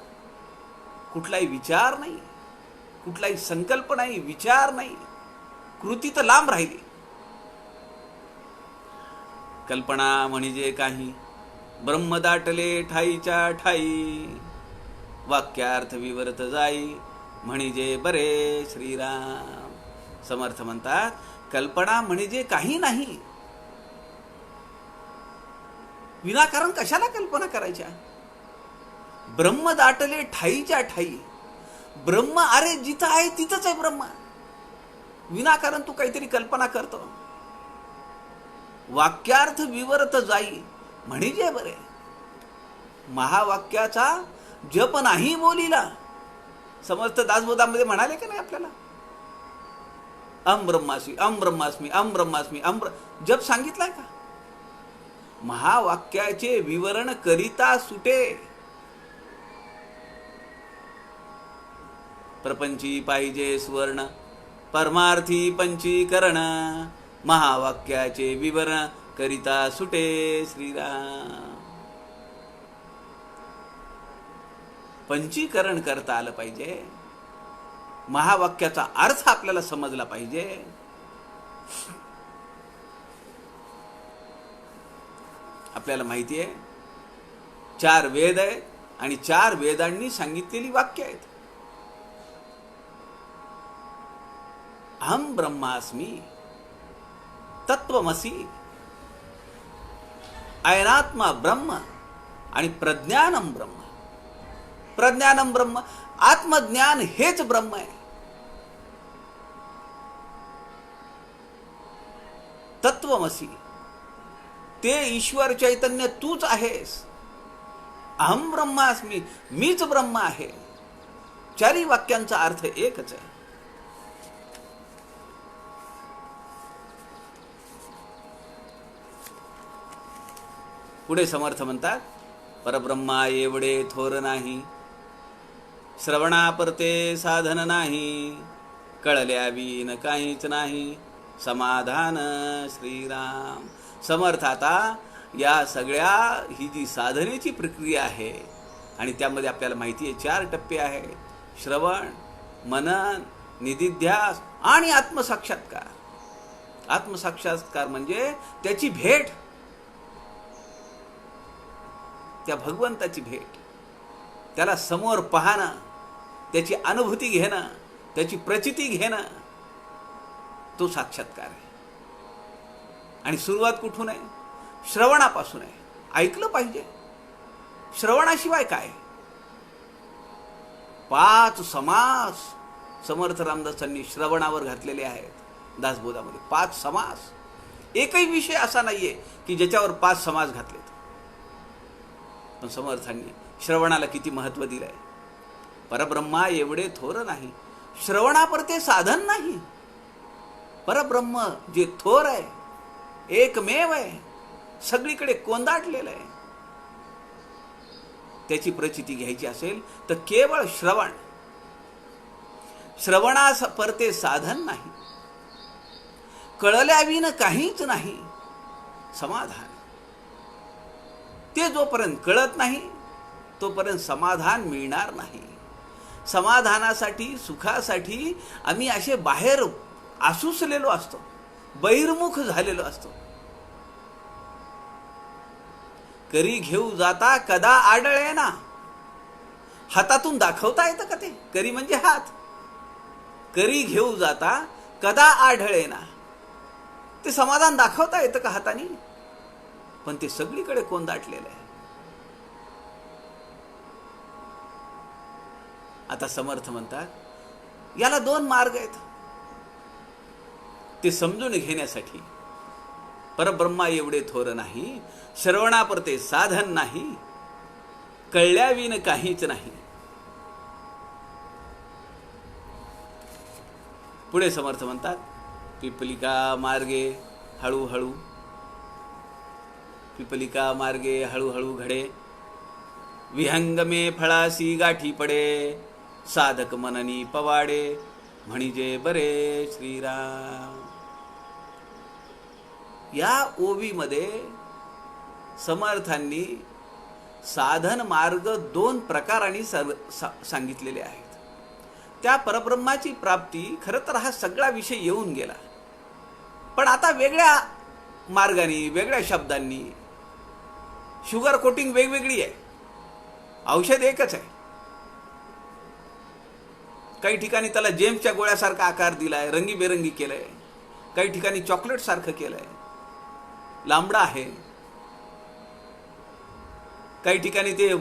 कुठलाही विचार नाही, कुठलाही संकल्प नाही, विचार नाही, कृती तर लांब राहिली. कल्पना म्हणजे काही ब्रह्म दाटले ठाईच्या ठाई, वाक्यार्थ विवरत जाई म्हणजे बरे श्रीराम. समर्थ म्हणतात कल्पना म्हणजे काही नाही. विनाकारण कशाला कल्पना करायच्या. ब्रह्म दाटले ठाईच्या ठाई. ब्रह्म अरे जिथं आहे तिथंच आहे ब्रह्म. विनाकारण तू काहीतरी कल्पना करतो. वाक्यार्थ विवरत जाई म्हणजे बरे. महावाक्याचा जप नाही बोलीला. समर्थ दासबोधामध्ये म्हणाले का नाही आपल्याला, अम ब्रह्मास्मी, अम ब्रह्मास्मी, अम ब्रह्मास्मी, जप सांगितलाय का. महावाक्याचे विवरण करिता सुटे. प्रपंची पाहिजे सुवर्ण, परमार्थी पंचीकरण, महावाक्याचे विवरण करिता सुटे श्रीराम. पंचीकरण करता आलं पाहिजे. महावाक्याचा अर्थ आपल्याला समजला पाहिजे. आपल्याला माहिती आहे 4 वेद आहेत आणि 4 वेदांनी सांगितलेली वाक्य आहेत. अहम ब्रह्मास्मी, तत्वमसी, अयनात्मा ब्रह्म आणि प्रज्ञानम ब्रह्म. प्रज्ञानम ब्रह्म, आत्मज्ञान हेच ब्रह्म आहे. तत्वमसी, ते ईश्वर चैतन्य तूच आहेस. अहम ब्रह्मास्मी, मीच ब्रह्म आहे. 4 वाक्यांचा अर्थ एकच आहे. पुढे समर्थ म्हणतात, परब्रह्मा एवढे थोर नाही, श्रवणापरते साधन नाही, कळल्या विन काहीच नाही, समाधान श्रीराम. समर्थ आता या सगळ्या ही जी साधनेची प्रक्रिया आहे आणि त्यामध्ये आपल्याला माहिती आहे 4 टप्पे आहेत. श्रवण, मनन, निदिध्यास आणि आत्मसाक्षात्कार. आत्मसाक्षात्कार म्हणजे त्याची भेट, त्या भगवंताची भेट, त्याला समोर पाहणं, त्याची अनुभूती घेणं, त्याची प्रचिती घेणं, तो साक्षात्कार आहे. आणि सुरुवात कुठून आहे? श्रवणापासून आहे. ऐकलं पाहिजे. श्रवणाशिवाय काय? 5 समास समर्थ रामदासांनी श्रवणावर घातलेले आहेत दासबोधामध्ये. 5 समास. एकही विषय असा नाहीये की ज्याच्यावर 5 समास घातलेत. पण समर्थांनी श्रवणाला किती महत्व दिलंय. परब्रह्मा एवढे थोर नाही, श्रवणापरते साधन नाही. परब्रह्म जे थोर आहे, एकमेव आहे, सगळीकडे कोंदाटलेलं आहे, त्याची प्रचिती घ्यायची असेल तर केवळ श्रवण. श्रवणास परते साधन नाही, कळल्याविन काहीच नाही, समाधान. ते जोपर्यंत कळत नाही तोपर्यंत समाधान मिळणार नाही. समाधानासाठी, सुखासाठी आम्ही असे बाहेर आसुसलेलो असतो, बहिर्मुख झालेलो असतो. करी घेऊ जाता कदा आढळे ना. हातातून दाखवता येतं का ते? करी म्हणजे हात. करी घेऊ जाता कदा आढळे ना. ते समाधान दाखवता येतं का हाताने? पण ते सगळीकडे कोंदाटलेलं आहे. आता समर्थ म्हणतात याला 2 मार्ग आहेत. ते समजून घेण्यासाठी परब्रह्मा एवढे थोर नाही, श्रवणापरते साधन नाही, कळल्याविन काहीच नाही. पुढे समर्थ म्हणतात पिपलिका मार्गे हळूहळू, पिपलिका मार्गे हळूहळू घडे, विहंगमे फळासी गाठी पडे, साधक मननी पवाडे, म्हणजे बरे श्रीराम. या ओवीमध्ये समर्थांनी साधन मार्ग 2 प्रकारांनी सांगितलेले आहेत. त्या परब्रह्माची प्राप्ती, खरं तर हा सगळा विषय येऊन गेला, पण आता वेगळ्या मार्गाने, वेगळ्या शब्दांनी. शुगर कोटिंग वेगवेगळी आहे, औषध एकच आहे. काही ठिकाणी त्याला जेम्सच्या गोळ्यासारखा आकार दिलाय, रंगीबेरंगी केलंय. काही ठिकाणी चॉकलेट सारखं केलंय, लांबडा आहे. काही ठिकाणी ते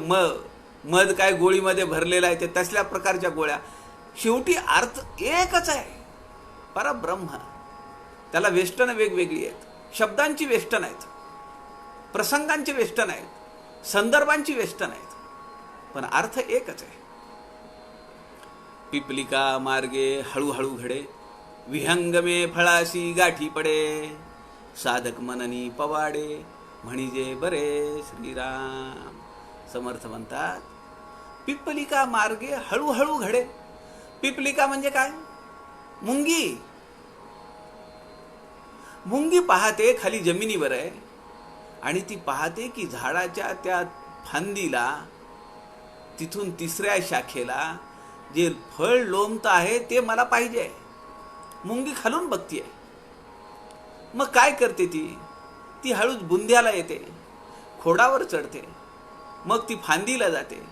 मध काय गोळीमध्ये भरलेला आहे, ते तसल्या प्रकारच्या गोळ्या. शेवटी अर्थ एकच आहे. परब्रह्म. त्याला वेष्टनं वेगवेगळी आहेत, शब्दांची वेष्टन आहेत, प्रसंगांची वेष्टन आहेत, संदर्भांची वेष्टन आहेत, पण अर्थ एकच आहे. पिपलिका मार्गे हळूहळू घडे, विहंगमे फळाशी गाठी पडे, साधक मननी पवाडे, म्हणजे बरे श्रीराम. समर्थ म्हणतात पिपलिका मार्गे हळूहळू घडे. पिपलिका म्हणजे काय? मुंगी. मुंगी पाहते खाली जमिनीवर आहे आणि ती पाहते की झाडाच्या त्या फांदीला, तिथून तिसऱ्या शाखेला जे फळ लोंबत आहे ते मला पाहिजे. मुंगी खालून बघतीये. मग काय करते ती हळूच बुंध्याला येते, खोडावर चढते, मग ती फांदीला जाते,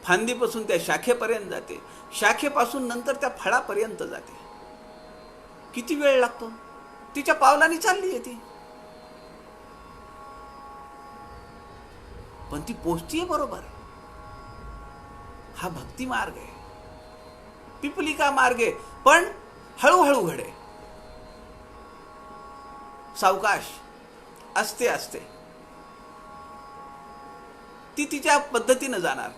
फांदीपासून त्या शाखेपर्यंत जाते, शाखेपासून नंतर त्या फळापर्यंत जाते. किती वेळ लागतो? तिच्या पावलांनी चालली आहे ती, पण ती पोचतीये बरोबर. हा भक्ती मार्ग आहे. पिपलिका मार्गे पण हळूहळू घडे, सावकाश, असते असते. ती तिच्या पद्धतीनं जाणार.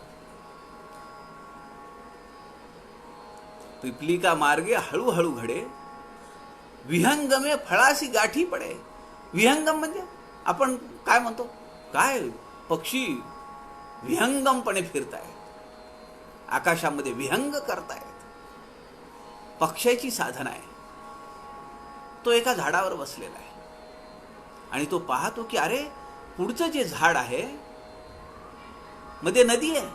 पिपलिका मार्गे हळूहळू घडे, विहंगमे फळाशी गाठी पडे. विहंगम म्हणजे आपण काय म्हणतो? काय पक्षी विहंगमपणे फिरतायत, आकाशामध्ये विहंग करतायत. पक्ष्याची साधना आहे. तो एका झाडावर बसलेला आहे आणि तो पाहतो की अरे, पुढचं जे झाड आहे मध्ये नदी आहे,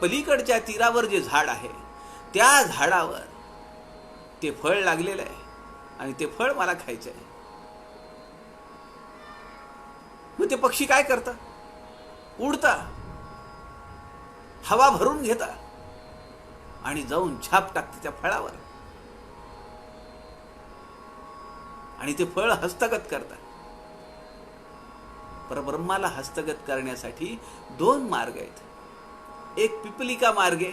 पलीकडच्या तीरावर जे झाड आहे त्या झाडावर ते फळ लागलेलं आहे आणि ते फळ मला खायचं आहे. मग ते पक्षी काय करता? उडता, हवा भरून घेता आणि जाऊन छाप टाकते त्या फळावर आणि ते फळ हस्तगत करतात. परब्रह्माला हस्तगत करण्यासाठी दोन मार्ग आहेत. एक पिपलिका मार्गे,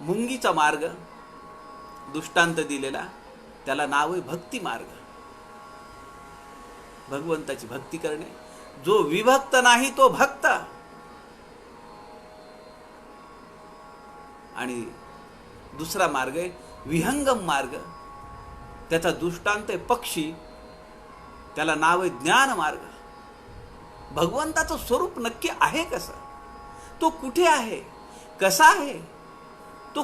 मुंगीचा मार्ग, दृष्टांत दिलेला, त्याला नाव आहे भक्ती मार्ग. भगवंताची भक्ती करणे. जो विभक्त नाही तो भक्त. आणि दुसरा मार्ग आहे विहंगम मार्ग, त्याचा दृष्टांत आहे पक्षी, त्याला नाव आहे ज्ञान मार्ग. भगवंताचं स्वरूप नक्की आहे कसं? तो कुठे आहे? कसा आहे? तो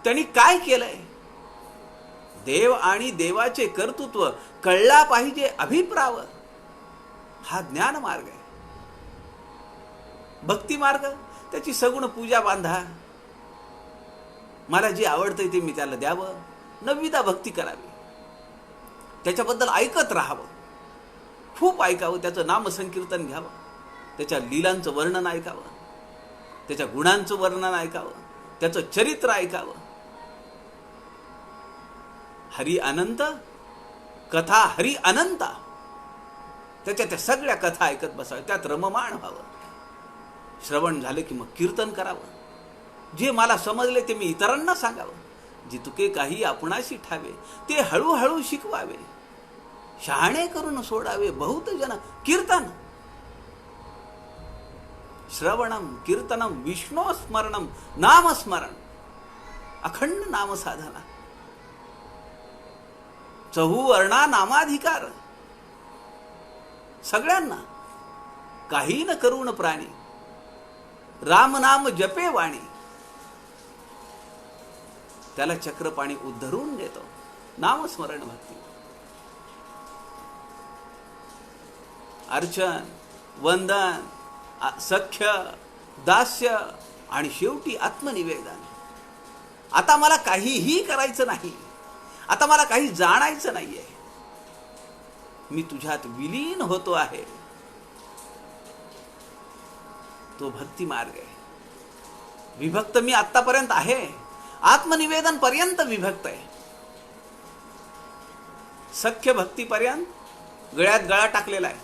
त्यांनी काय केलंय? देव आणि देवाचे कर्तृत्व कळला पाहिजे अभिप्राव. हा ज्ञान मार्ग आहे. भक्ती मार्ग, त्याची सगुण पूजा बांधा. मला जे आवडतंय ते मी त्याला द्यावं, नवविधा भक्ती करावी, त्याच्याबद्दल ऐकत राहावं, खूप ऐकावं, त्याचं नामसंकीर्तन घ्यावं, त्याच्या लीलांचं वर्णन ऐकावं, त्याच्या गुणांचं वर्णन ऐकावं, त्याचं चरित्र ऐकावं. हरी अनंत कथा, हरी अनंता, त्याच्या त्या सगळ्या कथा ऐकत बसाव्या, त्यात रममाण व्हावं. श्रवण झालं की मग कीर्तन करावं. जे मला समजले ते मी इतरांना सांगावं. जे तुके काही आपणाशी ठावे ते हळूहळू शिकवावे. शहाणे करून सोडावे बहुत जन कीर्तन. श्रवणम कीर्तनम विष्णू स्मरणम नामस्मरण. अखंड नाम साधना. चहुवर्णा नामाधिकार. सगळ्यांना काही न करून प्राणी. राम नाम जपे वाणी. त्याला चक्रपाणी उद्धरून देतो. नामस्मरण भक्ती. अर्चन, वंदन, सख्य, दास्य आणि शेवटी आत्मनिवेदन. आता मला काहीही करायचं नाही. आता मला काही जाणायचं नाहीये. मी तुझ्यात विलीन होतो आहे. तो भक्ती मार्ग आहे. विभक्त मी आतापर्यंत आहे. आत्मनिवेदन पर्यंत विभक्त आहे. सख्य भक्तीपर्यंत गळ्यात गळा टाकलेला आहे.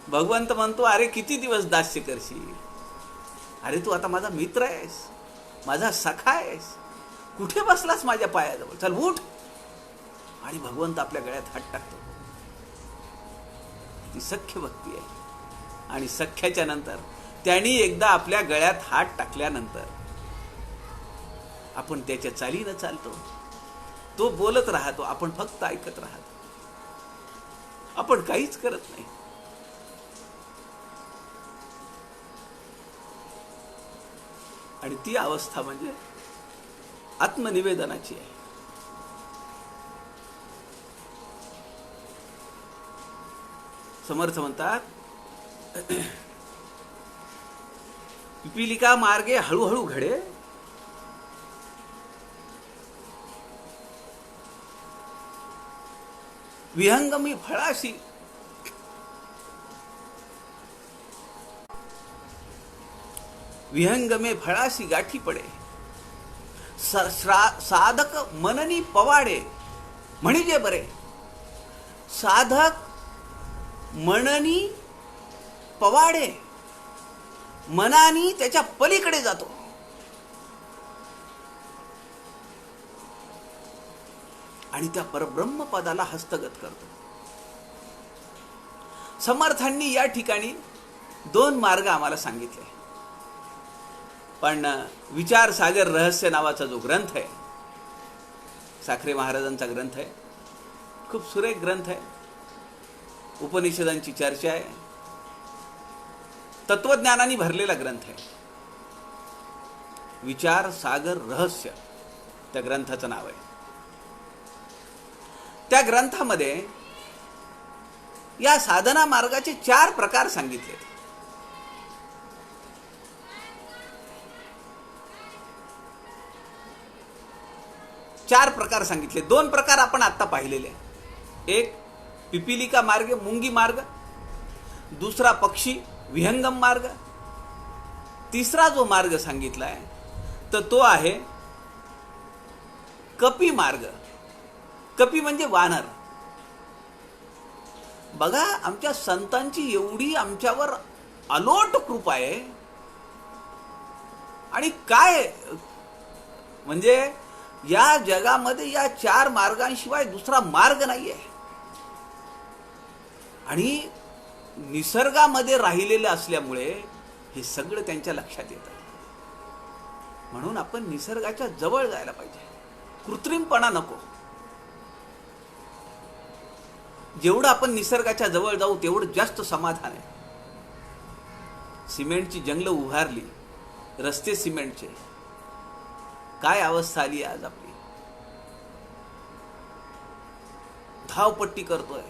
भगवंत म्हणतो, अरे किती दिवस दास्य करशील? अरे तू आता माझा मित्र आहेस, माझा सखा आहेस. कुठे बसलास माझ्या पायाजवळ, चल उठ. आणि भगवंत आपल्या गळ्यात हात टाकतो. ती सख्य भक्ती आहे. आणि सख्याच्या नंतर त्यांनी एकदा आपल्या गळ्यात हात टाकल्यानंतर आपण त्याच्या चालीनं चालतो. तो बोलत राहतो, आपण फक्त ऐकत राहतो. आपण काहीच करत नाही. आणि ती अवस्था म्हणजे आत्मनिवेदनाची आहे. समर्थ म्हणतात, पिपीलिका मार्गे हळूहळू घडे, विहंगमी फळाशी विहंगमे फळाशी गाठी पडे, साधक मननी पवाडे. म्हणजे बरे, साधक मननी पवाडे, मनानी त्याच्या पलीकडे जातो. आणि त्या परब्रह्म पदाला हस्तगत करतो. समर्थांनी या ठिकाणी 2 मार्ग आम्हाला सांगितले. पण विचार सागर रहस्य नावाचा जो ग्रंथ आहे, साखरे महाराजांचा ग्रंथ आहे, खूप सुरेख ग्रंथ आहे. उपनिषदांची चर्चा आहे, तत्वज्ञानाने भरलेला ग्रंथ आहे. विचार सागर रहस्य त्या ग्रंथाचं नाव आहे. त्या ग्रंथामध्ये या साधना मार्गाचे 4 प्रकार सांगितले. 4 प्रकार सांगितले. 2 प्रकार आपण आता पाहिलेले. एक पिपीलिका मार्ग, मुंगी मार्ग. दुसरा पक्षी विहंगम मार्ग. तिसरा जो मार्ग सांगितलाय तर तो आहे कपी मार्ग. कपी म्हणजे वानर. बघा, आमच्या संतांची एवढी आमच्यावर अलोट कृपा आहे. आणि काय म्हणजे या जगामध्ये या 4 मार्गांशिवाय दुसरा मार्ग नाहीये. आणि निसर्गामध्ये राहिलेलं असल्यामुळे हे सगळं त्यांच्या लक्षात येतं. म्हणून आपण निसर्गाच्या जवळ जायला पाहिजे. कृत्रिमपणा नको. जेवढं आपण निसर्गाच्या जवळ जाऊ तेवढं जास्त समाधान आहे. सिमेंटची जंगलं उभारली, रस्ते सिमेंटचे, काय अवस्था आली आज आपली. धावपट्टी करतोय,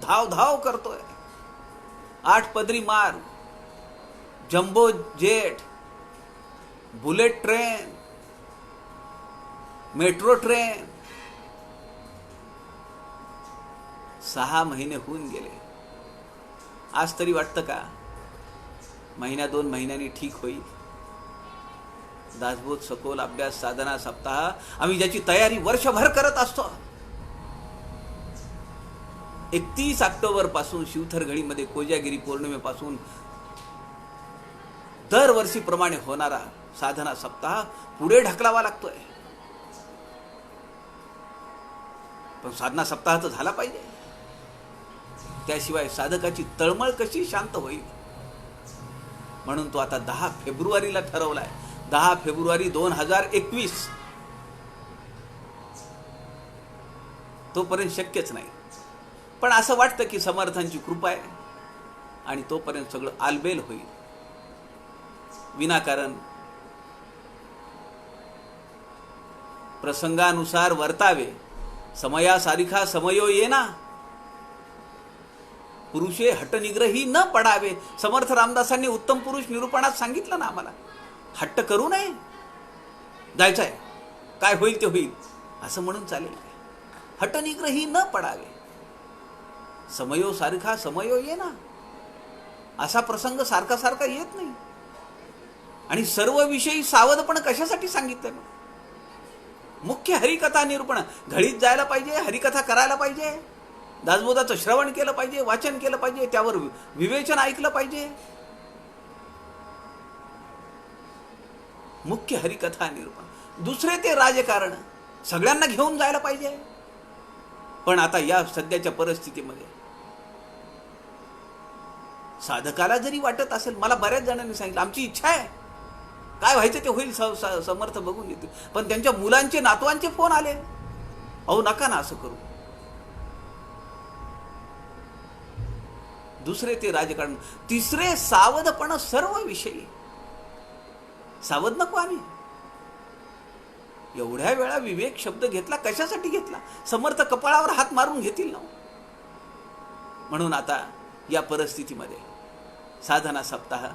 धाव धाव करतोय. 8 पदरी मार्ग, jumbo jet, bullet train, metro train. 6 महिने होऊन गेले. आज तरी वाटतं का 1-2 महिन्यांनी ठीक होईल? दासबोध, सखोल अभ्यास, साधना सप्ताह आम्ही ज्याची तयारी वर्षभर करत असतो. 31 ऑक्टोबर पासून शिवथरघडीमध्ये कोजागिरी पौर्णिमेपासून दरवर्षीप्रमाणे होणारा साधना सप्ताह पुढे ढकलावा लागतोय. पण साधना सप्ताह तर झाला पाहिजे. त्याशिवाय साधकाची तळमळ कशी शांत होईल? म्हणून तो आता 10 फेब्रुवारीला ठरवलाय. 10 फेब्रुवारी 2021. तोपर्यंत शक्यच नाही. पण असं वाटतं की समर्थांची कृपा आहे आणि तोपर्यंत सगळं आलबेल होईल. विनाकारण प्रसंगानुसार वर्तावे, समयासारिखा समयो येना, पुरुषे हटनिग्रही न पडावे. समर्थ रामदासांनी उत्तम पुरुष निरूपणात सांगितलं ना आम्हाला. हट्ट करू नये. जायचंय, काय होईल ते होईल असं म्हणून चालेल. हटनिग्रही न पडावे, समयो सारखा समयो येना. असा प्रसंग सारखा सारखा येत नाही. आणि सर्व विषयी सावधपण कशासाठी सांगितलं? मुख्य हरिकथा निरूपण. घडीत जायला पाहिजे, हरिकथा करायला पाहिजे, दासबोधाचं श्रवण केलं पाहिजे, वाचन केलं पाहिजे, त्यावर विवेचन ऐकलं पाहिजे. मुख्य हरिकथा निरूपण. दुसरे ते राजकारण सगळ्यांना घेऊन जायला पाहिजे. पण आता या सध्याच्या परिस्थितीमध्ये साधकाला जरी वाटत असेल, मला बऱ्याच जणांनी सांगितलं आमची इच्छा आहे, काय व्हायचं ते होईल, समर्थ बघून येतील. पण त्यांच्या मुलांचे नातवांचे फोन आले, अहो नका ना असं करू. दुसरे ते राजकारण, तिसरे सावधपण सर्व विषयी. सावध नको आम्ही. एवढ्या वेळा विवेक शब्द घेतला, कशासाठी घेतला? समर्थ कपाळावर हात मारून घेतील ना. म्हणून आता या परिस्थितीमध्ये साधना सप्ताह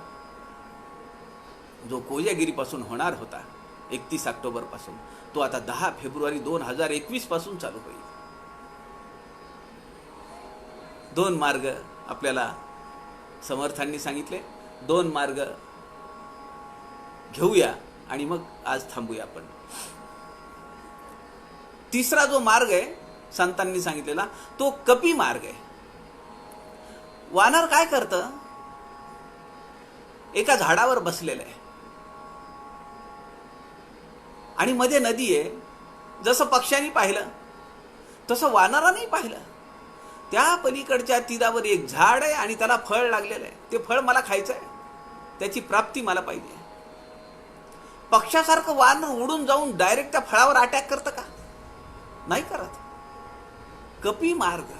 जो कोजागिरीपासून होणार होता 31 ऑक्टोबर पासून, तो आता 10 फेब्रुवारी 2021 पासून चालू होईल. 2 मार्ग आपल्याला समर्थांनी सांगितले, 2 मार्ग घेऊया आणि मग आज थांबूया आपण. तिसरा जो मार्ग आहे संतांनी सांगितलेला, तो कपी मार्ग आहे. वानर काय करतं, एका झाडावर बसलेलं आहे आणि मध्ये नदी आहे. जसं पक्ष्यांनी पाहिलं तसं वानरांनी पाहिलं. त्या पलीकडच्या तीरावर एक झाड आहे आणि त्याला फळ लागलेलं आहे. ते फळ मला खायचं आहे, त्याची प्राप्ती मला पाहिजे. पक्षासारखं वानर उडून जाऊन डायरेक्ट त्या फळावर अटॅक करतं का? नाही करत. कपी मार्ग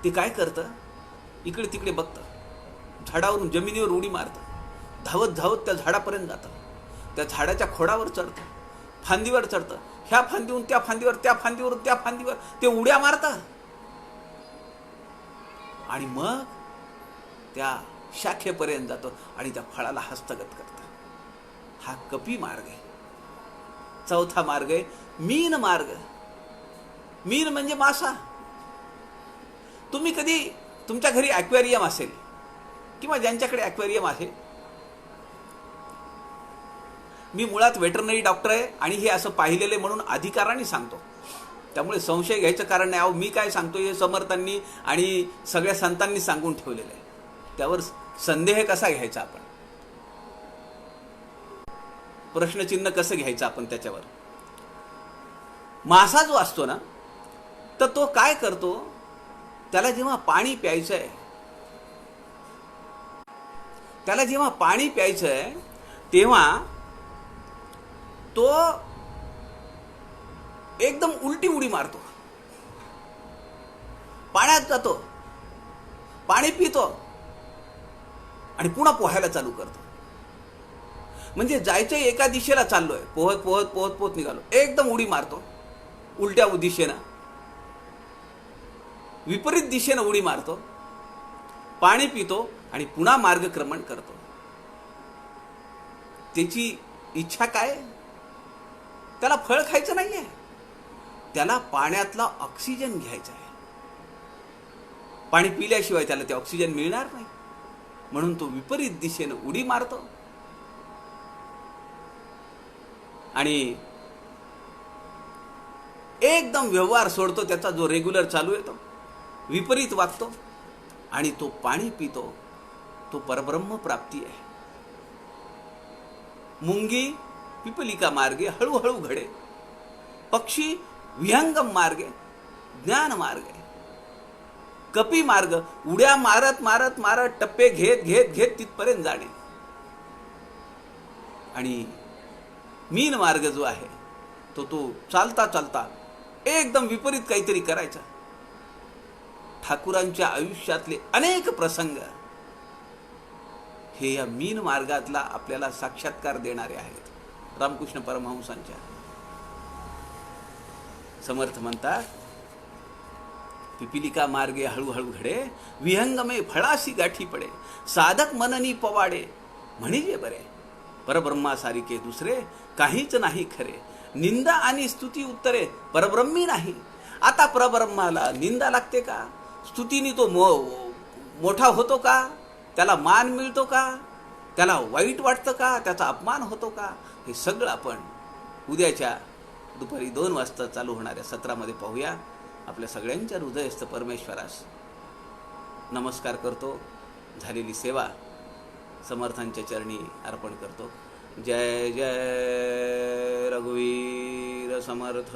ते काय करतं, इकडे तिकडे बघतं, झाडावरून जमिनीवर उडी मारतं, धावत धावत त्या झाडापर्यंत जातं, त्या झाडाच्या खोडावर चढतं, फांदीवर चढतं, ह्या फांदीवरून त्या फांदीवर, त्या फांदीवरून त्या फांदीवर ते उड्या मारतं आणि मग त्या शाखेपर्यंत जातो आणि त्या फळाला हस्तगत करतं. हा कपी मार्ग आहे. चौथा मार्ग आहे मीन मार्ग. मीन म्हणजे मासा. तुम्ही कधी तुमच्या घरी ॲक्वेरियम असेल किंवा ज्यांच्याकडे ॲक्वेरियम आहे, मी मुळात वेटरनरी डॉक्टर आहे आणि हे असं पाहिलेलं म्हणून अधिकाराने सांगतो, त्यामुळे संशय घ्यायचं कारण नाही. अहो मी काय सांगतो हे समर्थांनी आणि सगळ्या संतांनी सांगून ठेवलेलं आहे, त्यावर संदेह कसा घ्यायचा आपण, प्रश्नचिन्ह कसं घ्यायचं आपण त्याच्यावर. मासा जो असतो ना, तर तो काय करतो, त्याला जेव्हा पाणी प्यायचं आहे, त्याला जेव्हा पाणी प्यायचं आहे तेव्हा तो एकदम उलटी उडी मारतो, पाण्यात जातो, पाणी पितो आणि पुन्हा पोहायला चालू करतो. म्हणजे जायचं एका दिशेला चाललोय, पोहत पोहत पोहत पोहत निघालो, एकदम उडी मारतो उलट्या दिशेनं, विपरीत दिशेनं उडी मारतो, पाणी पितो आणि पुन्हा मार्गक्रमण करतो. त्याची इच्छा काय? त्याला फळ खायचं नाहीये, त्याला पाण्यातला ऑक्सिजन घ्यायचा आहे. पाणी पिल्याशिवाय त्याला ते ऑक्सिजन मिळणार नाही, म्हणून तो विपरीत दिशेनं उडी मारतो आणि एकदम व्यवहार सोडतो, त्याचा जो रेग्युलर चालू येतो, विपरीत वागतो आणि तो पाणी पितो. तो परब्रह्म प्राप्ती आहे. मुंगी पिपलिका मार्गे हळूहळू घडे, पक्षी विहंगम मार्गे ज्ञान मार्गे. कपी मार्ग उड्या मारत मारत मारत टप्पे घेत घेत घेत तिथपर्यंत जाणे. आणि मीन मार्ग जो आहे तो चालता चालता एकदम विपरीत काहीतरी करायचा. ठाकूरांच्या आयुष्यातले अनेक प्रसंग हे या मीन मार्गातला आपल्याला साक्षात्कार देणारे आहेत. रामकृष्ण परमहंसांच्या समर्थ म्हणतात, पिपिलिका मार्गे हळूहळू घडे, विहंगमे फळासी गाठी पडे, साधक मननी पवाडे म्हणजे बरे, परब्रह्मासारिके दुसरे काहीच नाही खरे, निंदा आणि स्तुती उत्तरे परब्रह्मी नाही. आता परब्रह्माला निंदा लागते का? स्तुतीने तो मोठा होतो का? त्याला मान मिळतो का? त्याला वाईट वाटतं का? त्याचा अपमान होतो का? हे सगळं आपण उद्याच्या दुपारी 2 वाजता चालू होणाऱ्या सत्रामध्ये पाहूया. आपल्या सगळ्यांच्या हृदयस्थ परमेश्वरास नमस्कार करतो. झालेली सेवा समर्थांच्या चरणी अर्पण करतो. जय जय रघुवीर समर्थ।